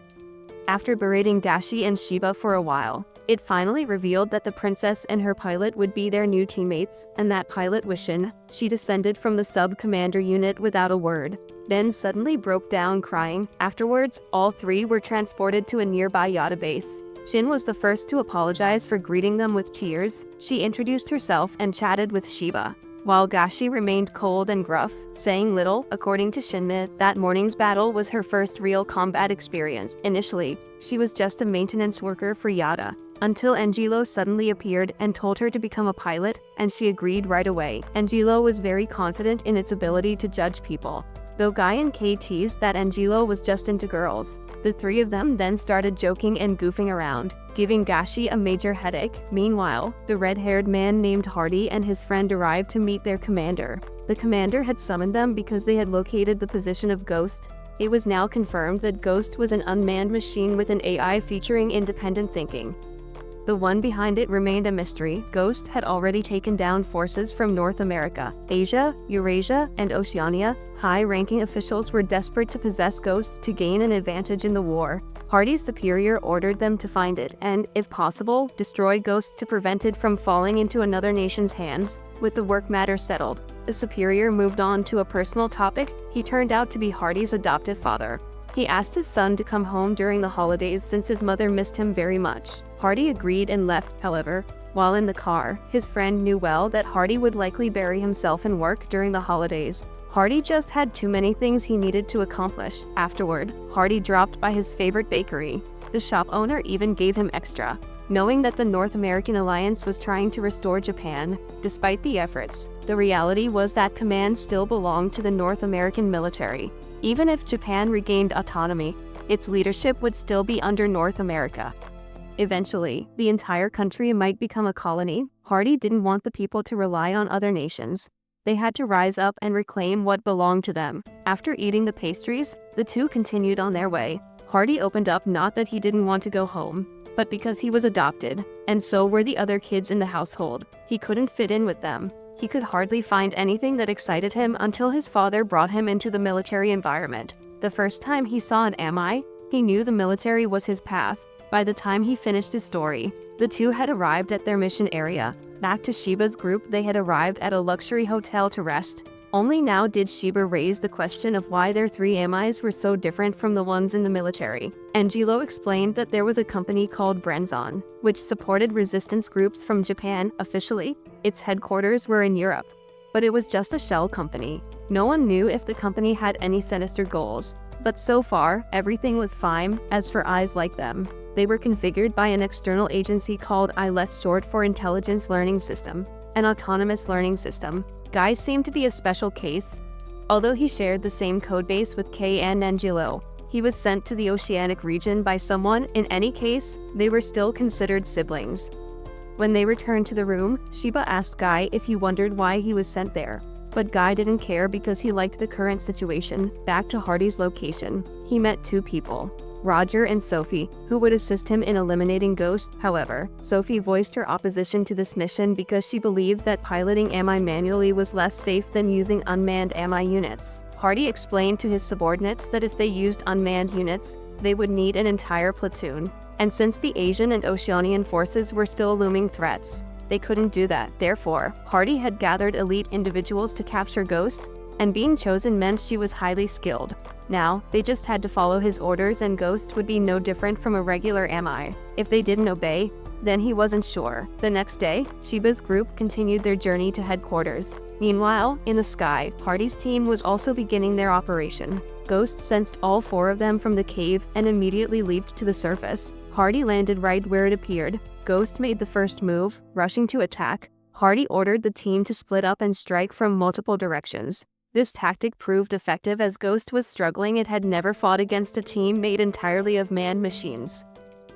After berating Gashi and Shiba for a while, it finally revealed that the princess and her pilot would be their new teammates, and that pilot was Shin. She descended from the sub-commander unit without a word, then suddenly broke down crying. Afterwards, all 3 were transported to a nearby Yada base. Shin was the first to apologize for greeting them with tears. She introduced herself and chatted with Shiba, while Gashi remained cold and gruff, saying little. According to Shinmi, that morning's battle was her first real combat experience. Initially, she was just a maintenance worker for Yada, until Angelo suddenly appeared and told her to become a pilot, and she agreed right away. Angelo was very confident in its ability to judge people, though Guy and Kay teased that Angelo was just into girls. The three of them then started joking and goofing around, giving Gashi a major headache. Meanwhile, the red-haired man named Hardy and his friend arrived to meet their commander. The commander had summoned them because they had located the position of Ghost. It was now confirmed that Ghost was an unmanned machine with an AI featuring independent thinking. The one behind it remained a mystery. Ghost had already taken down forces from North America, Asia, Eurasia, and Oceania. High-ranking officials were desperate to possess Ghost to gain an advantage in the war. Hardy's superior ordered them to find it and, if possible, destroy Ghost to prevent it from falling into another nation's hands. With the work matter settled, the superior moved on to a personal topic. He turned out to be Hardy's adoptive father. He asked his son to come home during the holidays since his mother missed him very much. Hardy agreed and left, however. While in the car, his friend knew well that Hardy would likely bury himself in work during the holidays. Hardy just had too many things he needed to accomplish. Afterward, Hardy dropped by his favorite bakery. The shop owner even gave him extra, knowing that the North American alliance was trying to restore Japan. Despite the efforts, the reality was that command still belonged to the North American military. Even if Japan regained autonomy, its leadership would still be under North America. Eventually, the entire country might become a colony. Hardy didn't want the people to rely on other nations. They had to rise up and reclaim what belonged to them. After eating the pastries, the two continued on their way. Hardy opened up not that he didn't want to go home, but because he was adopted, and so were the other kids in the household. He couldn't fit in with them. He could hardly find anything that excited him until his father brought him into the military environment. The first time he saw an Amaim, he knew the military was his path. By the time he finished his story, the two had arrived at their mission area. Back to Shiba's group, they had arrived at a luxury hotel to rest. Only now did Shiba raise the question of why their three Amais were so different from the ones in the military. Angelo explained that there was a company called Brenzon, which supported resistance groups from Japan. Officially, its headquarters were in Europe, but it was just a shell company. No one knew if the company had any sinister goals, but so far, everything was fine. As for eyes like them, they were configured by an external agency called iLES, short for Intelligence Learning System, an autonomous learning system. Guy seemed to be a special case. Although he shared the same codebase with Kay and Angelo, he was sent to the Oceanic region by someone. In any case, they were still considered siblings. When they returned to the room, Shiba asked Guy if he wondered why he was sent there. But Guy didn't care because he liked the current situation. Back to Hardy's location, he met two people, Roger and Sophie, who would assist him in eliminating Ghost. However, Sophie voiced her opposition to this mission because she believed that piloting Amaim manually was less safe than using unmanned Amaim units. Hardy explained to his subordinates that if they used unmanned units, they would need an entire platoon. And since the Asian and Oceanian forces were still looming threats, they couldn't do that. Therefore, Hardy had gathered elite individuals to capture Ghost, and being chosen meant she was highly skilled. Now, they just had to follow his orders and Ghost would be no different from a regular Amaim. If they didn't obey, then he wasn't sure. The next day, Shiba's group continued their journey to headquarters. Meanwhile, in the sky, Hardy's team was also beginning their operation. Ghost sensed all four of them from the cave and immediately leaped to the surface. Hardy landed right where it appeared. Ghost made the first move, rushing to attack. Hardy ordered the team to split up and strike from multiple directions. This tactic proved effective as Ghost was struggling. It had never fought against a team made entirely of manned machines.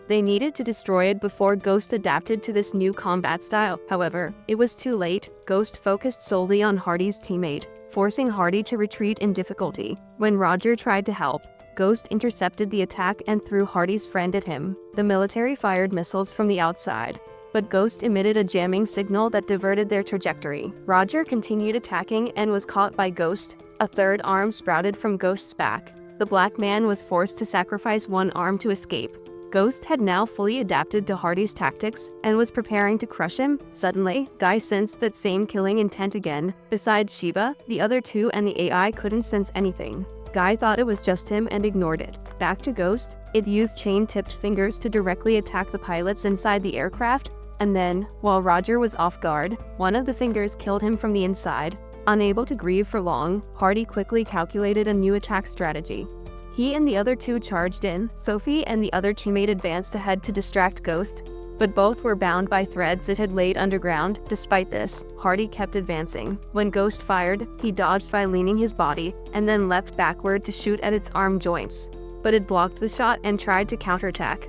They needed to destroy it before Ghost adapted to this new combat style. However, it was too late. Ghost focused solely on Hardy's teammate, forcing Hardy to retreat in difficulty. When Roger tried to help, Ghost intercepted the attack and threw Hardy's friend at him. The military fired missiles from the outside, but Ghost emitted a jamming signal that diverted their trajectory. Roger continued attacking and was caught by Ghost. A third arm sprouted from Ghost's back. The black man was forced to sacrifice one arm to escape. Ghost had now fully adapted to Hardy's tactics and was preparing to crush him. Suddenly, Guy sensed that same killing intent again. Besides Shiba, the other two and the AI couldn't sense anything. Guy thought it was just him and ignored it. Back to Ghost, it used chain-tipped fingers to directly attack the pilots inside the aircraft, and then, while Roger was off guard, one of the fingers killed him from the inside. Unable to grieve for long, Hardy quickly calculated a new attack strategy. He and the other two charged in. Sophie and the other teammate advanced ahead to distract Ghost. but both were bound by threads it had laid underground. Despite this, Hardy kept advancing. When Ghost fired, he dodged by leaning his body, and then leapt backward to shoot at its arm joints. But it blocked the shot and tried to counterattack.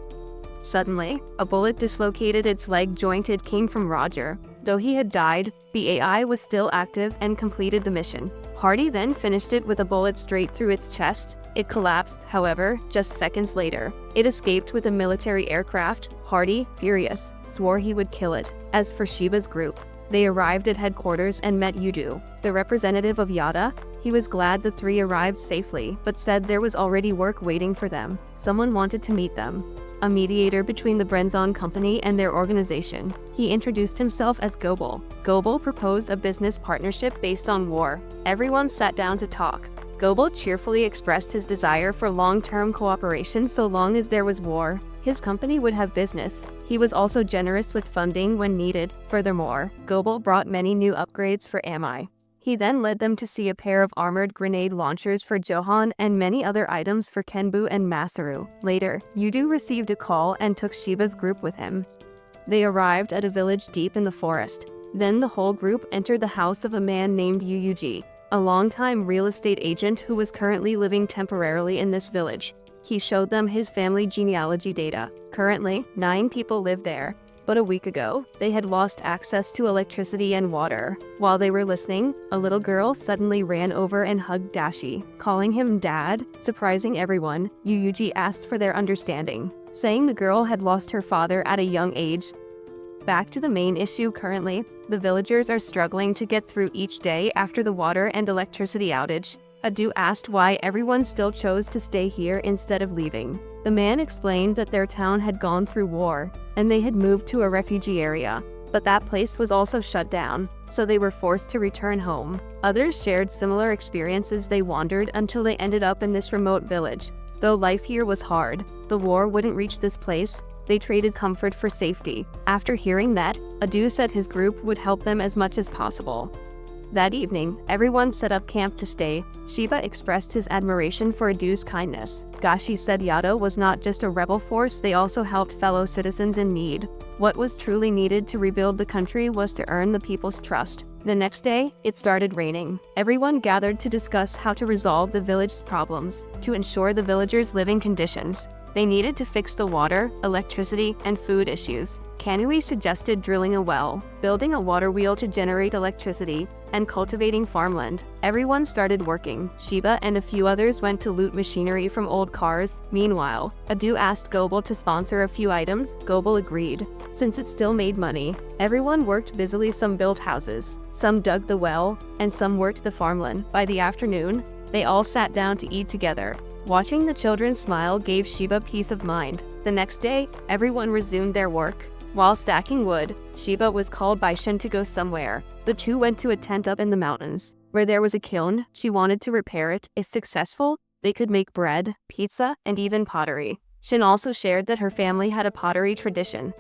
Suddenly, a bullet dislocated its leg joint. It came from Roger. Though he had died, the AI was still active and completed the mission. Hardy then finished it with a bullet straight through its chest. It collapsed, however, just seconds later. It escaped with a military aircraft. Hardy, furious, swore he would kill it. As for Shiba's group, they arrived at headquarters and met Yudu, the representative of Yada. He was glad the three arrived safely, but said there was already work waiting for them. Someone wanted to meet them. A mediator between the Brenzon company and their organization. He introduced himself as Gobel. Gobel proposed a business partnership based on war. Everyone sat down to talk. Gobel cheerfully expressed his desire for long-term cooperation so long as there was war. His company would have business. He was also generous with funding when needed. Furthermore, Gobel brought many new upgrades for Amai. He then led them to see a pair of armored grenade launchers for Johan and many other items for Kenbu and Masaru. Later, Yudu received a call and took Shiba's group with him. They arrived at a village deep in the forest. Then the whole group entered the house of a man named Yuuji, a longtime real estate agent who was currently living temporarily in this village. He showed them his family genealogy data. Currently, 9 people live there. But a week ago, they had lost access to electricity and water. While they were listening, a little girl suddenly ran over and hugged Dashi, calling him Dad. Surprising everyone, Yuuji asked for their understanding, saying the girl had lost her father at a young age. Back to the main issue currently, the villagers are struggling to get through each day after the water and electricity outage. Adu asked why everyone still chose to stay here instead of leaving. The man explained that their town had gone through war, and they had moved to a refugee area. But that place was also shut down, so they were forced to return home. Others shared similar experiences. They wandered until they ended up in this remote village. Though life here was hard, the war wouldn't reach this place. They traded comfort for safety. After hearing that, Adu said his group would help them as much as possible. That evening, everyone set up camp to stay. Shiba expressed his admiration for Adu's kindness. Gashi said Yada was not just a rebel force, they also helped fellow citizens in need. What was truly needed to rebuild the country was to earn the people's trust. The next day, it started raining. Everyone gathered to discuss how to resolve the village's problems, to ensure the villagers' living conditions. They needed to fix the water, electricity, and food issues. Kanui suggested drilling a well, building a water wheel to generate electricity, and cultivating farmland. Everyone started working. Shiba and a few others went to loot machinery from old cars. Meanwhile, Adu asked Gobel to sponsor a few items. Gobel agreed, since it still made money. Everyone worked busily. Some built houses, some dug the well, and some worked the farmland. By the afternoon, they all sat down to eat together. Watching the children smile gave Shiba peace of mind. The next day, everyone resumed their work. While stacking wood, Shiba was called by Shin to go somewhere. The two went to a tent up in the mountains, where there was a kiln. She wanted to repair it. If successful, they could make bread, pizza, and even pottery. Shin also shared that her family had a pottery tradition.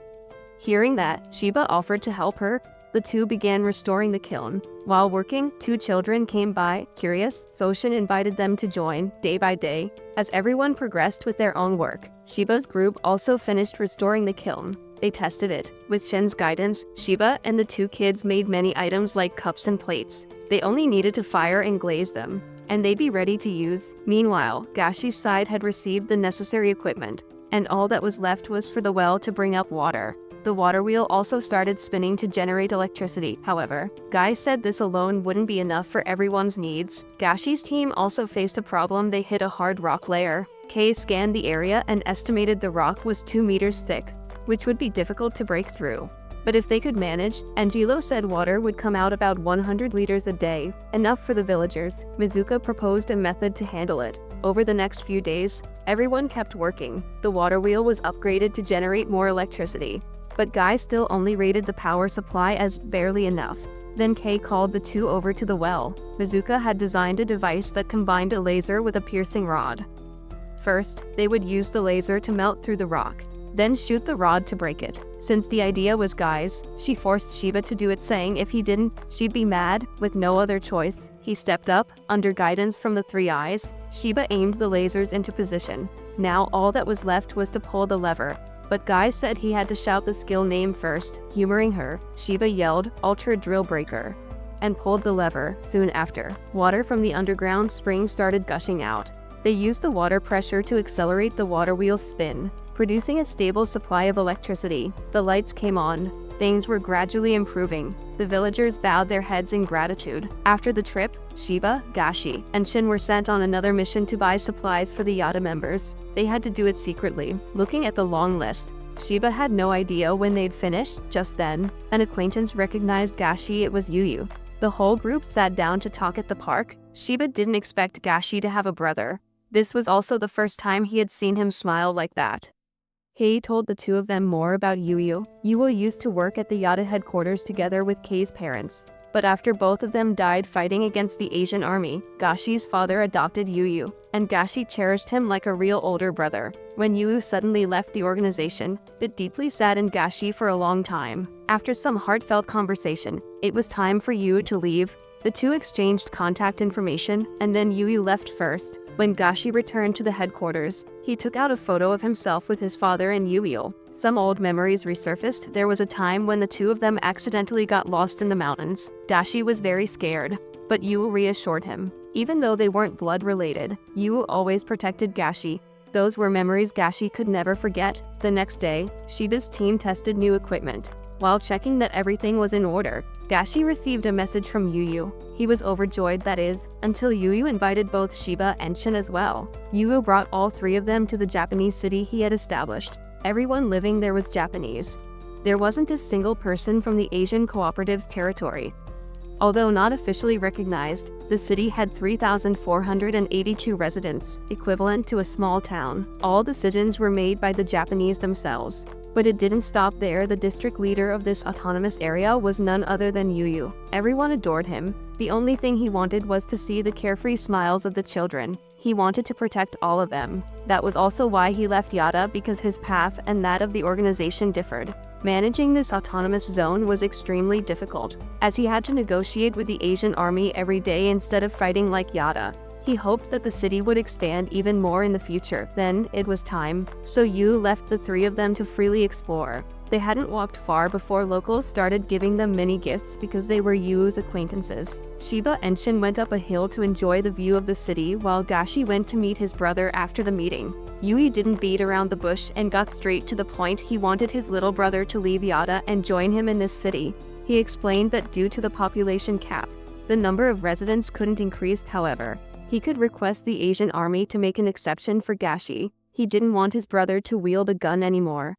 Hearing that, Shiba offered to help her. The two began restoring the kiln. While working, 2 children came by. Curious, so Shin invited them to join, day by day. As everyone progressed with their own work, Shiba's group also finished restoring the kiln. They tested it. With Shin's guidance, Shiba and the 2 kids made many items like cups and plates. They only needed to fire and glaze them, and they'd be ready to use. Meanwhile, Gashi's side had received the necessary equipment, and all that was left was for the well to bring up water. The water wheel also started spinning to generate electricity. However, Guy said this alone wouldn't be enough for everyone's needs. Gashi's team also faced a problem. They hit a hard rock layer. Kei scanned the area and estimated the rock was 2 meters thick, which would be difficult to break through. But if they could manage, Angelo said water would come out about 100 liters a day, enough for the villagers. Mizuka proposed a method to handle it. Over the next few days, everyone kept working. The water wheel was upgraded to generate more electricity, but Guy still only rated the power supply as barely enough. Then Kei called the 2 over to the well. Mizuka had designed a device that combined a laser with a piercing rod. First, they would use the laser to melt through the rock, then shoot the rod to break it. Since the idea was Guy's, she forced Shiba to do it, saying if he didn't, she'd be mad. With no other choice, he stepped up. Under guidance from the 3 eyes, Shiba aimed the lasers into position. Now all that was left was to pull the lever. but Guy said he had to shout the skill name first. Humoring her, Shiba yelled, "Ultra Drill Breaker," and pulled the lever. Soon after, water from the underground spring started gushing out. They used the water pressure to accelerate the water wheel's spin, producing a stable supply of electricity. The lights came on. Things were gradually improving. The villagers bowed their heads in gratitude. After the trip, Shiba, Gashi, and Shin were sent on another mission to buy supplies for the Yada members. They had to do it secretly. Looking at the long list, Shiba had no idea when they'd finished. Just then, an acquaintance recognized Gashi. It was Yuyu. The whole group sat down to talk at the park. Shiba didn't expect Gashi to have a brother. This was also the first time he had seen him smile like that. Kei told the two of them more about Yuyu. Yuyu used to work at the Yada headquarters together with Kei's parents. But after both of them died fighting against the Asian army, Gashi's father adopted Yuyu, and Gashi cherished him like a real older brother. When Yuyu suddenly left the organization, it deeply saddened Gashi for a long time. After some heartfelt conversation, it was time for Yuyu to leave. The two exchanged contact information, and then Yuyu left first. When Gashi returned to the headquarters, he took out a photo of himself with his father and Yuyu. Some old memories resurfaced. There was a time when the two of them accidentally got lost in the mountains. Gashi was very scared, but Yuyu reassured him. Even though they weren't blood-related, Yuyu always protected Gashi. Those were memories Gashi could never forget. The next day, Shiba's team tested new equipment. While checking that everything was in order, Gashi received a message from Yuyu. He was overjoyed, that is, until Yuyu invited both Shiba and Shin as well. Yuyu brought all three of them to the Japanese city he had established. Everyone living there was Japanese. There wasn't a single person from the Asian Cooperative's territory. Although not officially recognized, the city had 3,482 residents, equivalent to a small town. All decisions were made by the Japanese themselves. But it didn't stop there. The district leader of this autonomous area was none other than Yuyu. Everyone adored him. The only thing he wanted was to see the carefree smiles of the children. He wanted to protect all of them. That was also why he left Yada, because his path and that of the organization differed. Managing this autonomous zone was extremely difficult, as he had to negotiate with the Asian army every day instead of fighting like Yada. He hoped that the city would expand even more in the future. Then, it was time. So Yu left the three of them to freely explore. They hadn't walked far before locals started giving them many gifts because they were Yu's acquaintances. Shiba and Shin went up a hill to enjoy the view of the city, while Gashi went to meet his brother after the meeting. Yui didn't beat around the bush and got straight to the point. He wanted his little brother to leave Yada and join him in this city. He explained that due to the population cap, the number of residents couldn't increase. However, he could request the Asian army to make an exception for Gashi. He didn't want his brother to wield a gun anymore.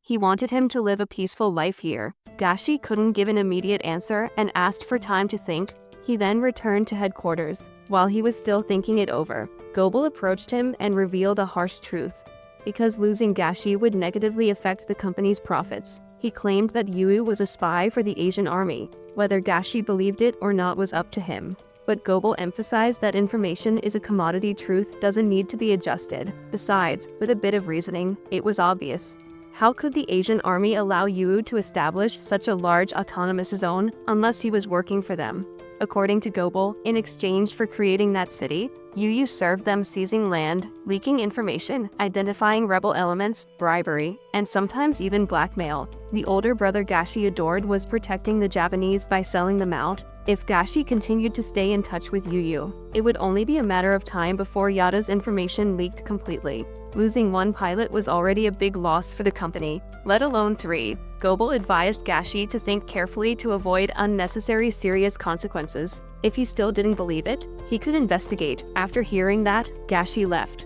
He wanted him to live a peaceful life here. Gashi couldn't give an immediate answer and asked for time to think. He then returned to headquarters. While he was still thinking it over, Gotoubun approached him and revealed a harsh truth. Because losing Gashi would negatively affect the company's profits, he claimed that Yuyu was a spy for the Asian army. Whether Gashi believed it or not was up to him. But Gotoubun emphasized that information is a commodity. Truth doesn't need to be adjusted. Besides, with a bit of reasoning, it was obvious. How could the Asian army allow Yuyu to establish such a large autonomous zone unless he was working for them? According to Gotoubun, in exchange for creating that city, Yuyu served them seizing land, leaking information, identifying rebel elements, bribery, and sometimes even blackmail. The older brother Gashi adored was protecting the Japanese by selling them out. If Gashi continued to stay in touch with Yuyu, it would only be a matter of time before Yada's information leaked completely. Losing one pilot was already a big loss for the company, let alone three. Gotoubun advised Gashi to think carefully to avoid unnecessary serious consequences. If he still didn't believe it, he could investigate. After hearing that, Gashi left.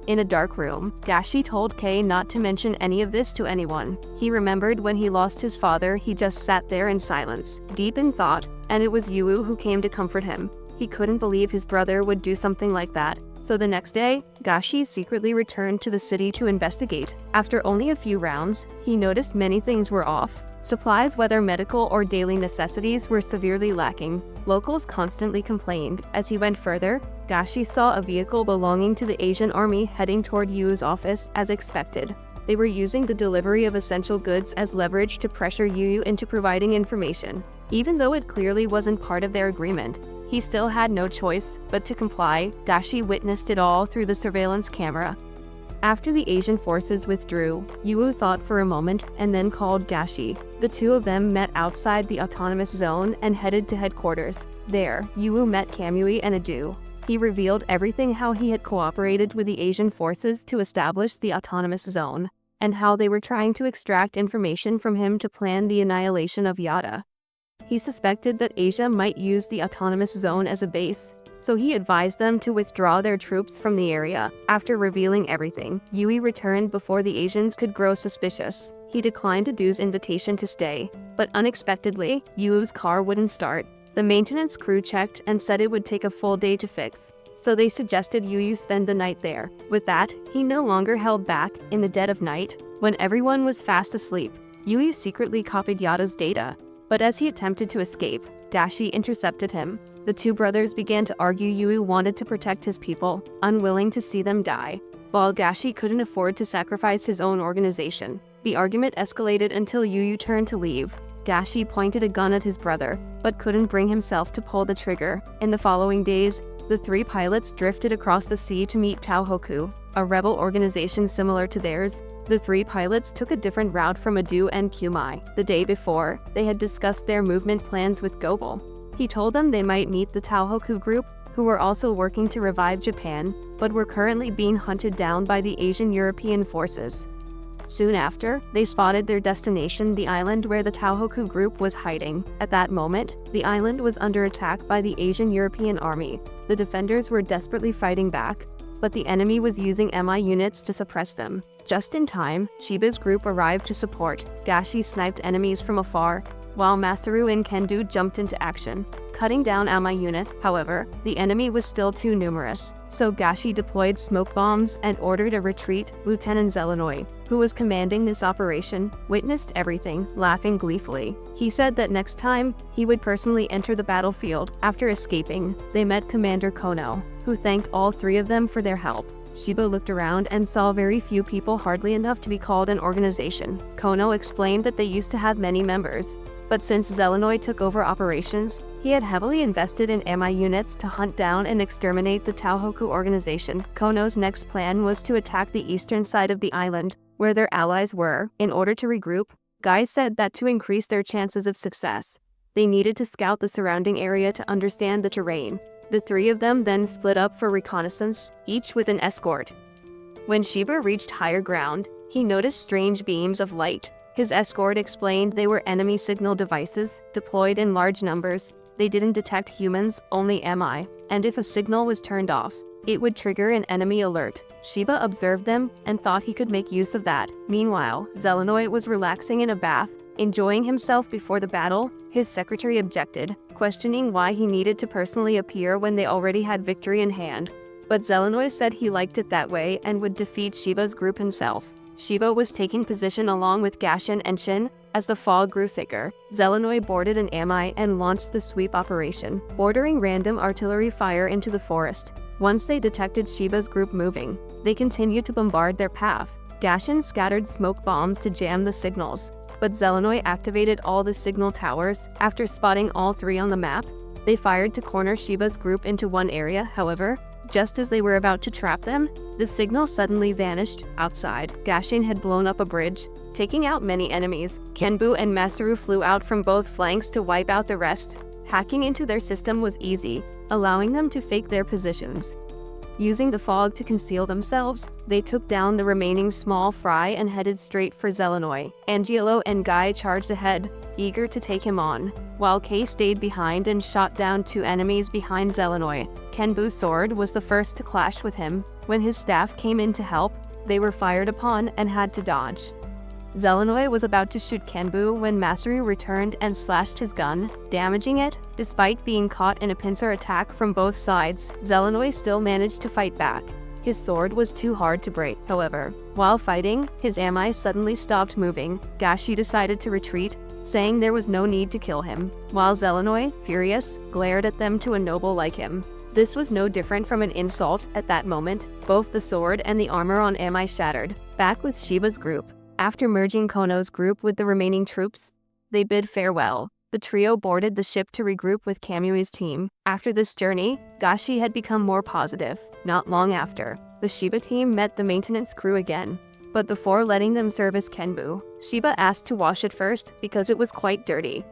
In a dark room, Gashi told Kei not to mention any of this to anyone. He remembered when he lost his father. He just sat there in silence, deep in thought, and it was Yuyu who came to comfort him. He couldn't believe his brother would do something like that. So the next day, Gashi secretly returned to the city to investigate. After only a few rounds, he noticed many things were off. Supplies, whether medical or daily necessities, were severely lacking. Locals constantly complained. As he went further, Gashi saw a vehicle belonging to the Asian army heading toward Yu's office as expected. They were using the delivery of essential goods as leverage to pressure Yuyu into providing information. Even though it clearly wasn't part of their agreement, he still had no choice but to comply. Gashi witnessed it all through the surveillance camera. After the Asian forces withdrew, Yu thought for a moment and then called Gashi. The two of them met outside the autonomous zone and headed to headquarters. There, Yu met Kamui and Adu. He revealed everything, how he had cooperated with the Asian forces to establish the autonomous zone, and how they were trying to extract information from him to plan the annihilation of Yada. He suspected that Asia might use the autonomous zone as a base, so he advised them to withdraw their troops from the area. After revealing everything, Yui returned before the Asians could grow suspicious. He declined Adu's invitation to stay, but unexpectedly, Yu's car wouldn't start. The maintenance crew checked and said it would take a full day to fix, so they suggested Yu spend the night there. With that, he no longer held back. In the dead of night, when everyone was fast asleep, Yui secretly copied Yada's data, but as he attempted to escape, Gashi intercepted him. The two brothers began to argue. Yui wanted to protect his people, unwilling to see them die, while Gashi couldn't afford to sacrifice his own organization. The argument escalated until Yu turned to leave. Gashi pointed a gun at his brother, but couldn't bring himself to pull the trigger. In the following days, the three pilots drifted across the sea to meet Tauhoku, a rebel organization similar to theirs. The three pilots took a different route from Adu and Kumai. The day before, they had discussed their movement plans with Gotoubun. He told them they might meet the Tauhoku group, who were also working to revive Japan, but were currently being hunted down by the Asian European forces. Soon after, they spotted their destination, the island where the Tauhoku group was hiding. At that moment, the island was under attack by the Asian European army. The defenders were desperately fighting back, but the enemy was using MI units to suppress them. Just in time, Shiba's group arrived to support. Gashi sniped enemies from afar, while Masaru and Kendo jumped into action, cutting down MI unit. However, the enemy was still too numerous, so Gashi deployed smoke bombs and ordered a retreat. Lieutenant Zelenoy, who was commanding this operation, witnessed everything, laughing gleefully. He said that next time, he would personally enter the battlefield. After escaping, they met Commander Kono, who thanked all three of them for their help. Shiba looked around and saw very few people, hardly enough to be called an organization. Kono explained that they used to have many members, but since Zelenoy took over operations, he had heavily invested in MI units to hunt down and exterminate the Tauhoku organization. Kono's next plan was to attack the eastern side of the island, where their allies were. In order to regroup, Guy said that to increase their chances of success, they needed to scout the surrounding area to understand the terrain. The three of them then split up for reconnaissance, each with an escort. When Shiba reached higher ground, he noticed strange beams of light. His escort explained they were enemy signal devices, deployed in large numbers. They didn't detect humans, only MI, and if a signal was turned off, it would trigger an enemy alert. Shiba observed them and thought he could make use of that. Meanwhile, Zelenoy was relaxing in a bath, enjoying himself before the battle. His secretary objected, questioning why he needed to personally appear when they already had victory in hand. But Zelenoy said he liked it that way and would defeat Shiba's group himself. Shiba was taking position along with Gashin and Shin. As the fog grew thicker, Zelenoy boarded an MI and launched the sweep operation, ordering random artillery fire into the forest. Once they detected Shiba's group moving, they continued to bombard their path. Gashin scattered smoke bombs to jam the signals, but Zelenoy activated all the signal towers. After spotting all three on the map, they fired to corner Shiba's group into one area. However, just as they were about to trap them, the signal suddenly vanished. Outside, Gashin had blown up a bridge, taking out many enemies. Kenbu and Masaru flew out from both flanks to wipe out the rest. Hacking into their system was easy, allowing them to fake their positions. Using the fog to conceal themselves, they took down the remaining small fry and headed straight for Zelenoy. Angelo and Guy charged ahead, eager to take him on, while Kei stayed behind and shot down two enemies behind Zelenoy. Kenbu's sword was the first to clash with him. When his staff came in to help, they were fired upon and had to dodge. Zelenoy was about to shoot Kenbu when Masaru returned and slashed his gun, damaging it. Despite being caught in a pincer attack from both sides, Zelenoy still managed to fight back. His sword was too hard to break. However, while fighting, his MI suddenly stopped moving. Gashi decided to retreat, saying there was no need to kill him, while Zelenoy, furious, glared at them to a noble like him. This was no different from an insult. At that moment, both the sword and the armor on MI shattered. Back with Shiba's group, after merging Kono's group with the remaining troops, they bid farewell. The trio boarded the ship to regroup with Kamui's team. After this journey, Gashi had become more positive. Not long after, the Shiba team met the maintenance crew again. But before letting them service Kenbu, Shiba asked to wash it first because it was quite dirty.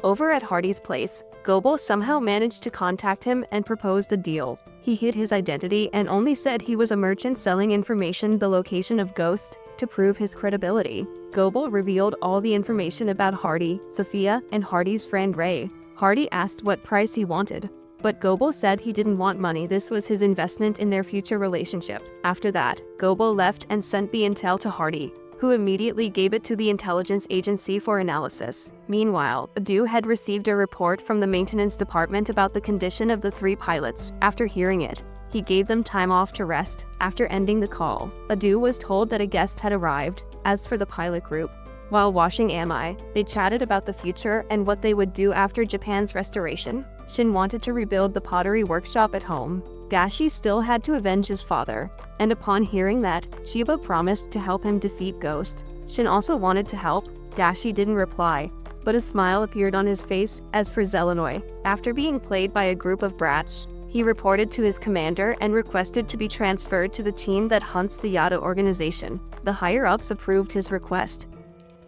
Over at Hardy's place, Gobo somehow managed to contact him and proposed a deal. He hid his identity and only said he was a merchant selling information the location of Ghost to prove his credibility. Gobo revealed all the information about Hardy, Sophia, and Hardy's friend Ray. Hardy asked what price he wanted, but Gobo said he didn't want money. This was his investment in their future relationship. After that, Gobo left and sent the intel to Hardy, who immediately gave it to the intelligence agency for analysis. Meanwhile, Adu had received a report from the maintenance department about the condition of the 3 pilots. After hearing it, he gave them time off to rest. After ending the call, Adu was told that a guest had arrived. As for the pilot group, while washing Amai, they chatted about the future and what they would do after Japan's restoration. Shin wanted to rebuild the pottery workshop at home. Gashi still had to avenge his father, and upon hearing that, Shiba promised to help him defeat Ghost. Shin also wanted to help. Gashi didn't reply, but a smile appeared on his face. As for Zelenoy, after being played by a group of brats, he reported to his commander and requested to be transferred to the team that hunts the Yada organization. The higher-ups approved his request.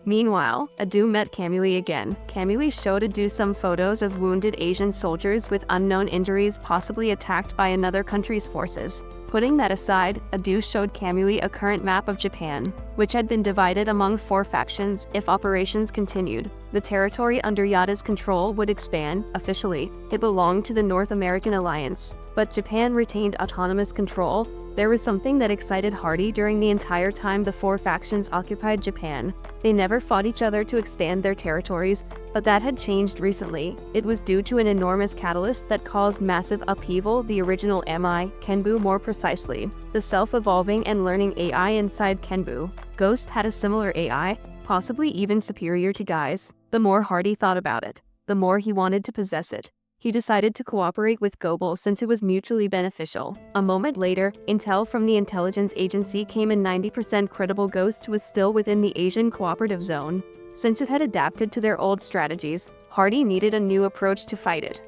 Meanwhile, Adu met Kamui again. Kamui showed Adu some photos of wounded Asian soldiers with unknown injuries, possibly attacked by another country's forces. Putting that aside, Adu showed Kamui a current map of Japan, which had been divided among 4 factions. If operations continued, the territory under Yada's control would expand. Officially, it belonged to the North American Alliance, but Japan retained autonomous control. There was something that excited Hardy during the entire time the 4 factions occupied Japan. They never fought each other to expand their territories, but that had changed recently. It was due to an enormous catalyst that caused massive upheaval, the original Amai, Kenbu more precisely, the self-evolving and learning AI inside Kenbu. Ghost had a similar AI, possibly even superior to Guy's. The more Hardy thought about it, the more he wanted to possess it. He decided to cooperate with Gobo since it was mutually beneficial. A moment later, intel from the intelligence agency came in. 90% credible Ghost was still within the Asian cooperative zone. Since it had adapted to their old strategies, Hardy needed a new approach to fight it.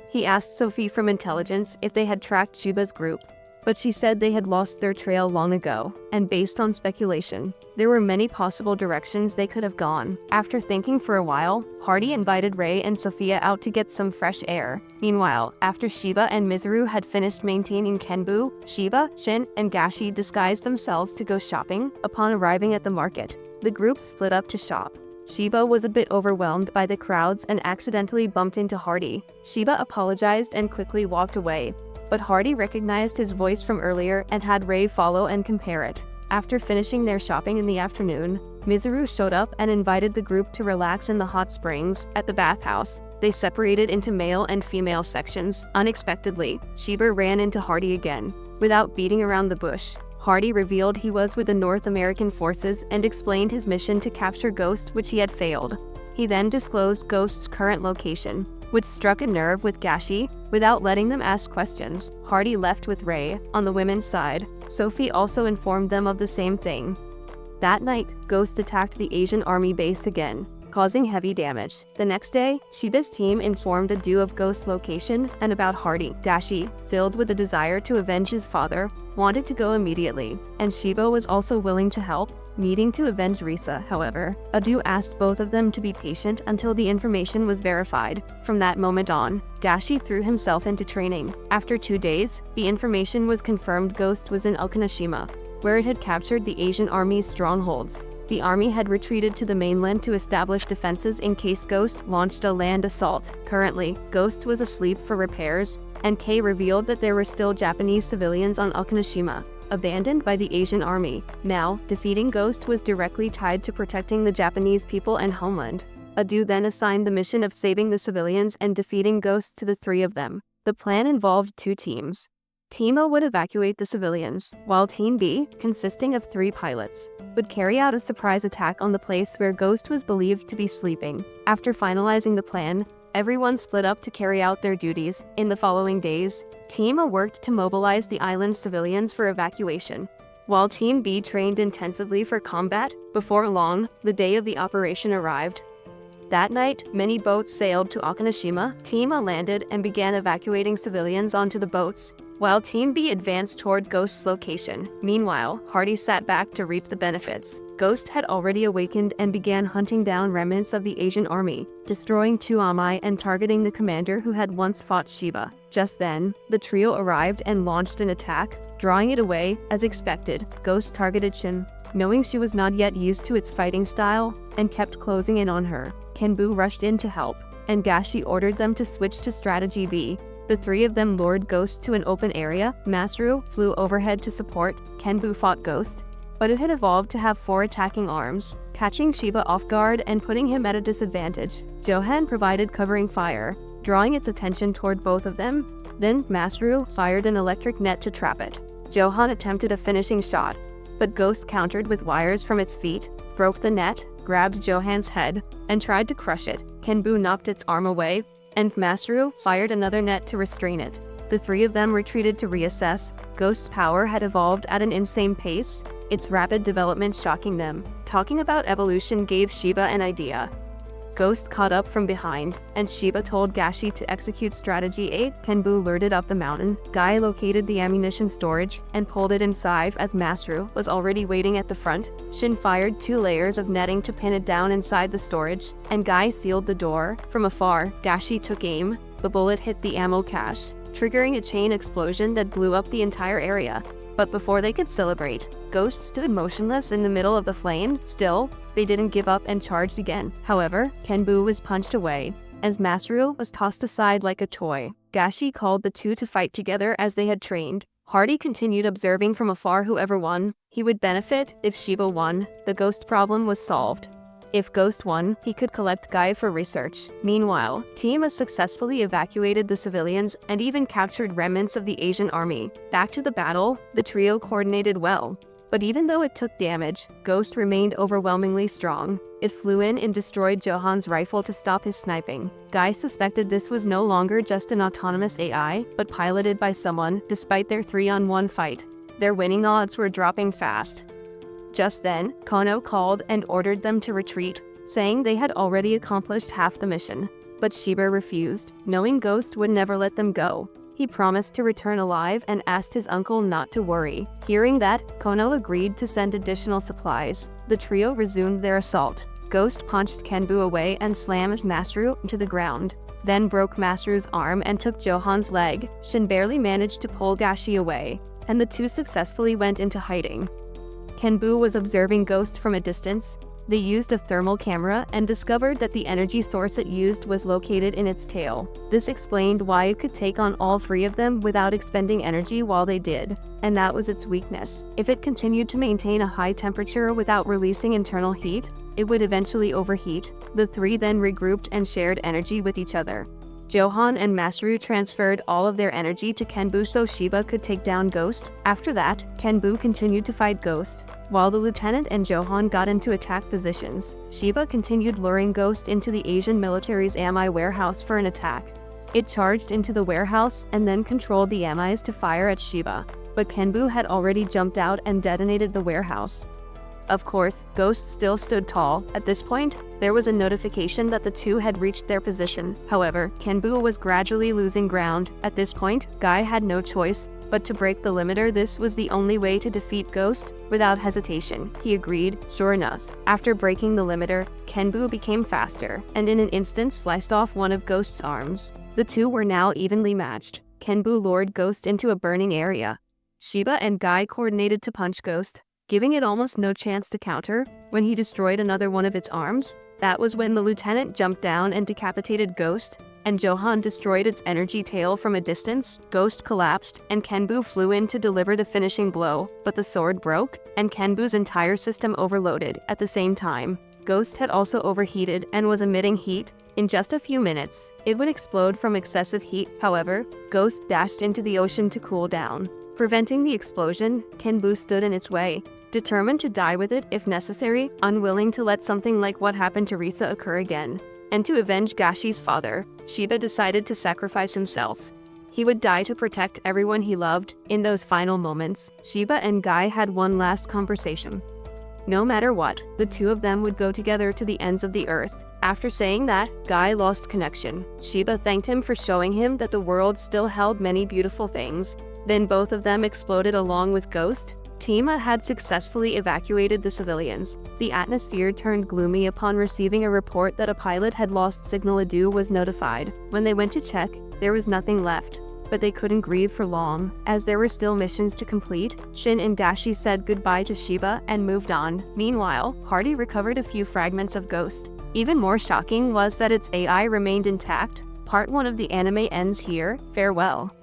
He asked Sophie from intelligence if they had tracked Shiba's group, but she said they had lost their trail long ago, and based on speculation, there were many possible directions they could have gone. After thinking for a while, Hardy invited Ray and Sophia out to get some fresh air. Meanwhile, after Shiba and Mizuru had finished maintaining Kenbu, Shiba, Shin, and Gashi disguised themselves to go shopping. Upon arriving at the market, the group split up to shop. Shiba was a bit overwhelmed by the crowds and accidentally bumped into Hardy. Shiba apologized and quickly walked away, but Hardy recognized his voice from earlier and had Ray follow and compare it. After finishing their shopping in the afternoon, Mizuru showed up and invited the group to relax in the hot springs. At the bathhouse, they separated into male and female sections. Unexpectedly, Shiba ran into Hardy again. Without beating around the bush, Hardy revealed he was with the North American forces and explained his mission to capture Ghost, which he had failed. He then disclosed Ghost's current location, which struck a nerve with Gashi. Without letting them ask questions, Hardy left with Ray. On the women's side, Sophie also informed them of the same thing. That night, Ghost attacked the Asian army base again, causing heavy damage. The next day, Shiba's team informed Adu of Ghost's location and about Hardy. Gashi, filled with a desire to avenge his father, wanted to go immediately, and Shiba was also willing to help. Needing to avenge Risa, however, Adu asked both of them to be patient until the information was verified. From that moment on, Gashi threw himself into training. After 2 days, the information was confirmed Ghost was in Okinoshima, where it had captured the Asian army's strongholds. The army had retreated to the mainland to establish defenses in case Ghost launched a land assault. Currently, Ghost was asleep for repairs, and Kei revealed that there were still Japanese civilians on Okinoshima, abandoned by the Asian army. Now, defeating Ghost was directly tied to protecting the Japanese people and homeland. Adu then assigned the mission of saving the civilians and defeating Ghost to the 3 of them. The plan involved 2 teams. Team A would evacuate the civilians, while Team B, consisting of 3 pilots, would carry out a surprise attack on the place where Ghost was believed to be sleeping. After finalizing the plan, everyone split up to carry out their duties. In the following days, Team A worked to mobilize the island's civilians for evacuation, while Team B trained intensively for combat. Before long, the day of the operation arrived. That night, many boats sailed to Okinoshima. Team A landed and began evacuating civilians onto the boats, while Team B advanced toward Ghost's location. Meanwhile, Hardy sat back to reap the benefits. Ghost had already awakened and began hunting down remnants of the Asian army, destroying 2 Amai and targeting the commander who had once fought Shiba. Just then, the trio arrived and launched an attack, drawing it away. As expected, Ghost targeted Shin, knowing she was not yet used to its fighting style, and kept closing in on her. Kenbu rushed in to help, and Gashi ordered them to switch to strategy B. The 3 of them lured Ghost to an open area. Masaru flew overhead to support. Kenbu fought Ghost, but it had evolved to have 4 attacking arms, catching Shiba off guard and putting him at a disadvantage. Johan provided covering fire, drawing its attention toward both of them. Then Masaru fired an electric net to trap it. Johan attempted a finishing shot, but Ghost countered with wires from its feet, broke the net, grabbed Johan's head, and tried to crush it. Kenbu knocked its arm away, and Masaru fired another net to restrain it. The 3 of them retreated to reassess. Ghost's power had evolved at an insane pace, its rapid development shocking them. Talking about evolution gave Shiba an idea. Ghost caught up from behind, and Shiba told Gashi to execute strategy 8. Kenbu lured it up the mountain. Guy located the ammunition storage and pulled it inside as Masaru was already waiting at the front. Shin fired 2 layers of netting to pin it down inside the storage, and Guy sealed the door. From afar, Gashi took aim. The bullet hit the ammo cache, triggering a chain explosion that blew up the entire area. But before they could celebrate, Ghost stood motionless in the middle of the flame. Still, they didn't give up and charged again. However, Kenbu was punched away, as Masaru was tossed aside like a toy. Gashi called the 2 to fight together as they had trained. Hardy continued observing from afar. Whoever won, he would benefit. If Shiba won, the Ghost problem was solved. If Ghost won, he could collect Guy for research. Meanwhile, Team A successfully evacuated the civilians and even captured remnants of the Asian army. Back to the battle, the trio coordinated well. But even though it took damage, Ghost remained overwhelmingly strong. It flew in and destroyed Johan's rifle to stop his sniping. Guy suspected this was no longer just an autonomous AI, but piloted by someone. Despite their 3-on-1 fight, their winning odds were dropping fast. Just then, Kono called and ordered them to retreat, saying they had already accomplished half the mission. But Shiba refused, knowing Ghost would never let them go. He promised to return alive and asked his uncle not to worry. Hearing that, Kono agreed to send additional supplies. The trio resumed their assault. Ghost punched Kenbu away and slammed Masaru into the ground, then broke Masaru's arm and took Johan's leg. Shin barely managed to pull Gashi away, and the 2 successfully went into hiding. Kenbu was observing Ghost from a distance. They used a thermal camera and discovered that the energy source it used was located in its tail. This explained why it could take on all 3 of them without expending energy while they did, and that was its weakness. If it continued to maintain a high temperature without releasing internal heat, it would eventually overheat. The 3 then regrouped and shared energy with each other. Johan and Masaru transferred all of their energy to Kenbu so Shiba could take down Ghost. After that, Kenbu continued to fight Ghost, while the lieutenant and Johan got into attack positions. Shiba continued luring Ghost into the Asian military's Amai warehouse for an attack. It charged into the warehouse and then controlled the Amais to fire at Shiba, but Kenbu had already jumped out and detonated the warehouse. Of course, Ghost still stood tall. At this point, there was a notification that the 2 had reached their position. However, Kenbu was gradually losing ground. At this point, Guy had no choice but to break the limiter. This was the only way to defeat Ghost. Without hesitation, he agreed. Sure enough, after breaking the limiter, Kenbu became faster, and in an instant sliced off one of Ghost's arms. The 2 were now evenly matched. Kenbu lured Ghost into a burning area. Shiba and Guy coordinated to punch Ghost, giving it almost no chance to counter. When he destroyed another one of its arms, that was when the lieutenant jumped down and decapitated Ghost, and Johan destroyed its energy tail from a distance. Ghost collapsed, and Kenbu flew in to deliver the finishing blow, but the sword broke, and Kenbu's entire system overloaded. At the same time, Ghost had also overheated and was emitting heat. In just a few minutes, it would explode from excessive heat. However, Ghost dashed into the ocean to cool down. Preventing the explosion, Kenbu stood in its way, determined to die with it if necessary, unwilling to let something like what happened to Risa occur again. And to avenge Gashi's father, Shiba decided to sacrifice himself. He would die to protect everyone he loved. In those final moments, Shiba and Guy had one last conversation. No matter what, the 2 of them would go together to the ends of the earth. After saying that, Guy lost connection. Shiba thanked him for showing him that the world still held many beautiful things. Then both of them exploded along with Ghost. Tima had successfully evacuated the civilians. The atmosphere turned gloomy upon receiving a report that a pilot had lost signal. Adu was notified. When they went to check, there was nothing left. But they couldn't grieve for long, as there were still missions to complete. Shin and Dashi said goodbye to Shiba and moved on. Meanwhile, Hardy recovered a few fragments of Ghost. Even more shocking was that its AI remained intact. Part 1 of the anime ends here. Farewell.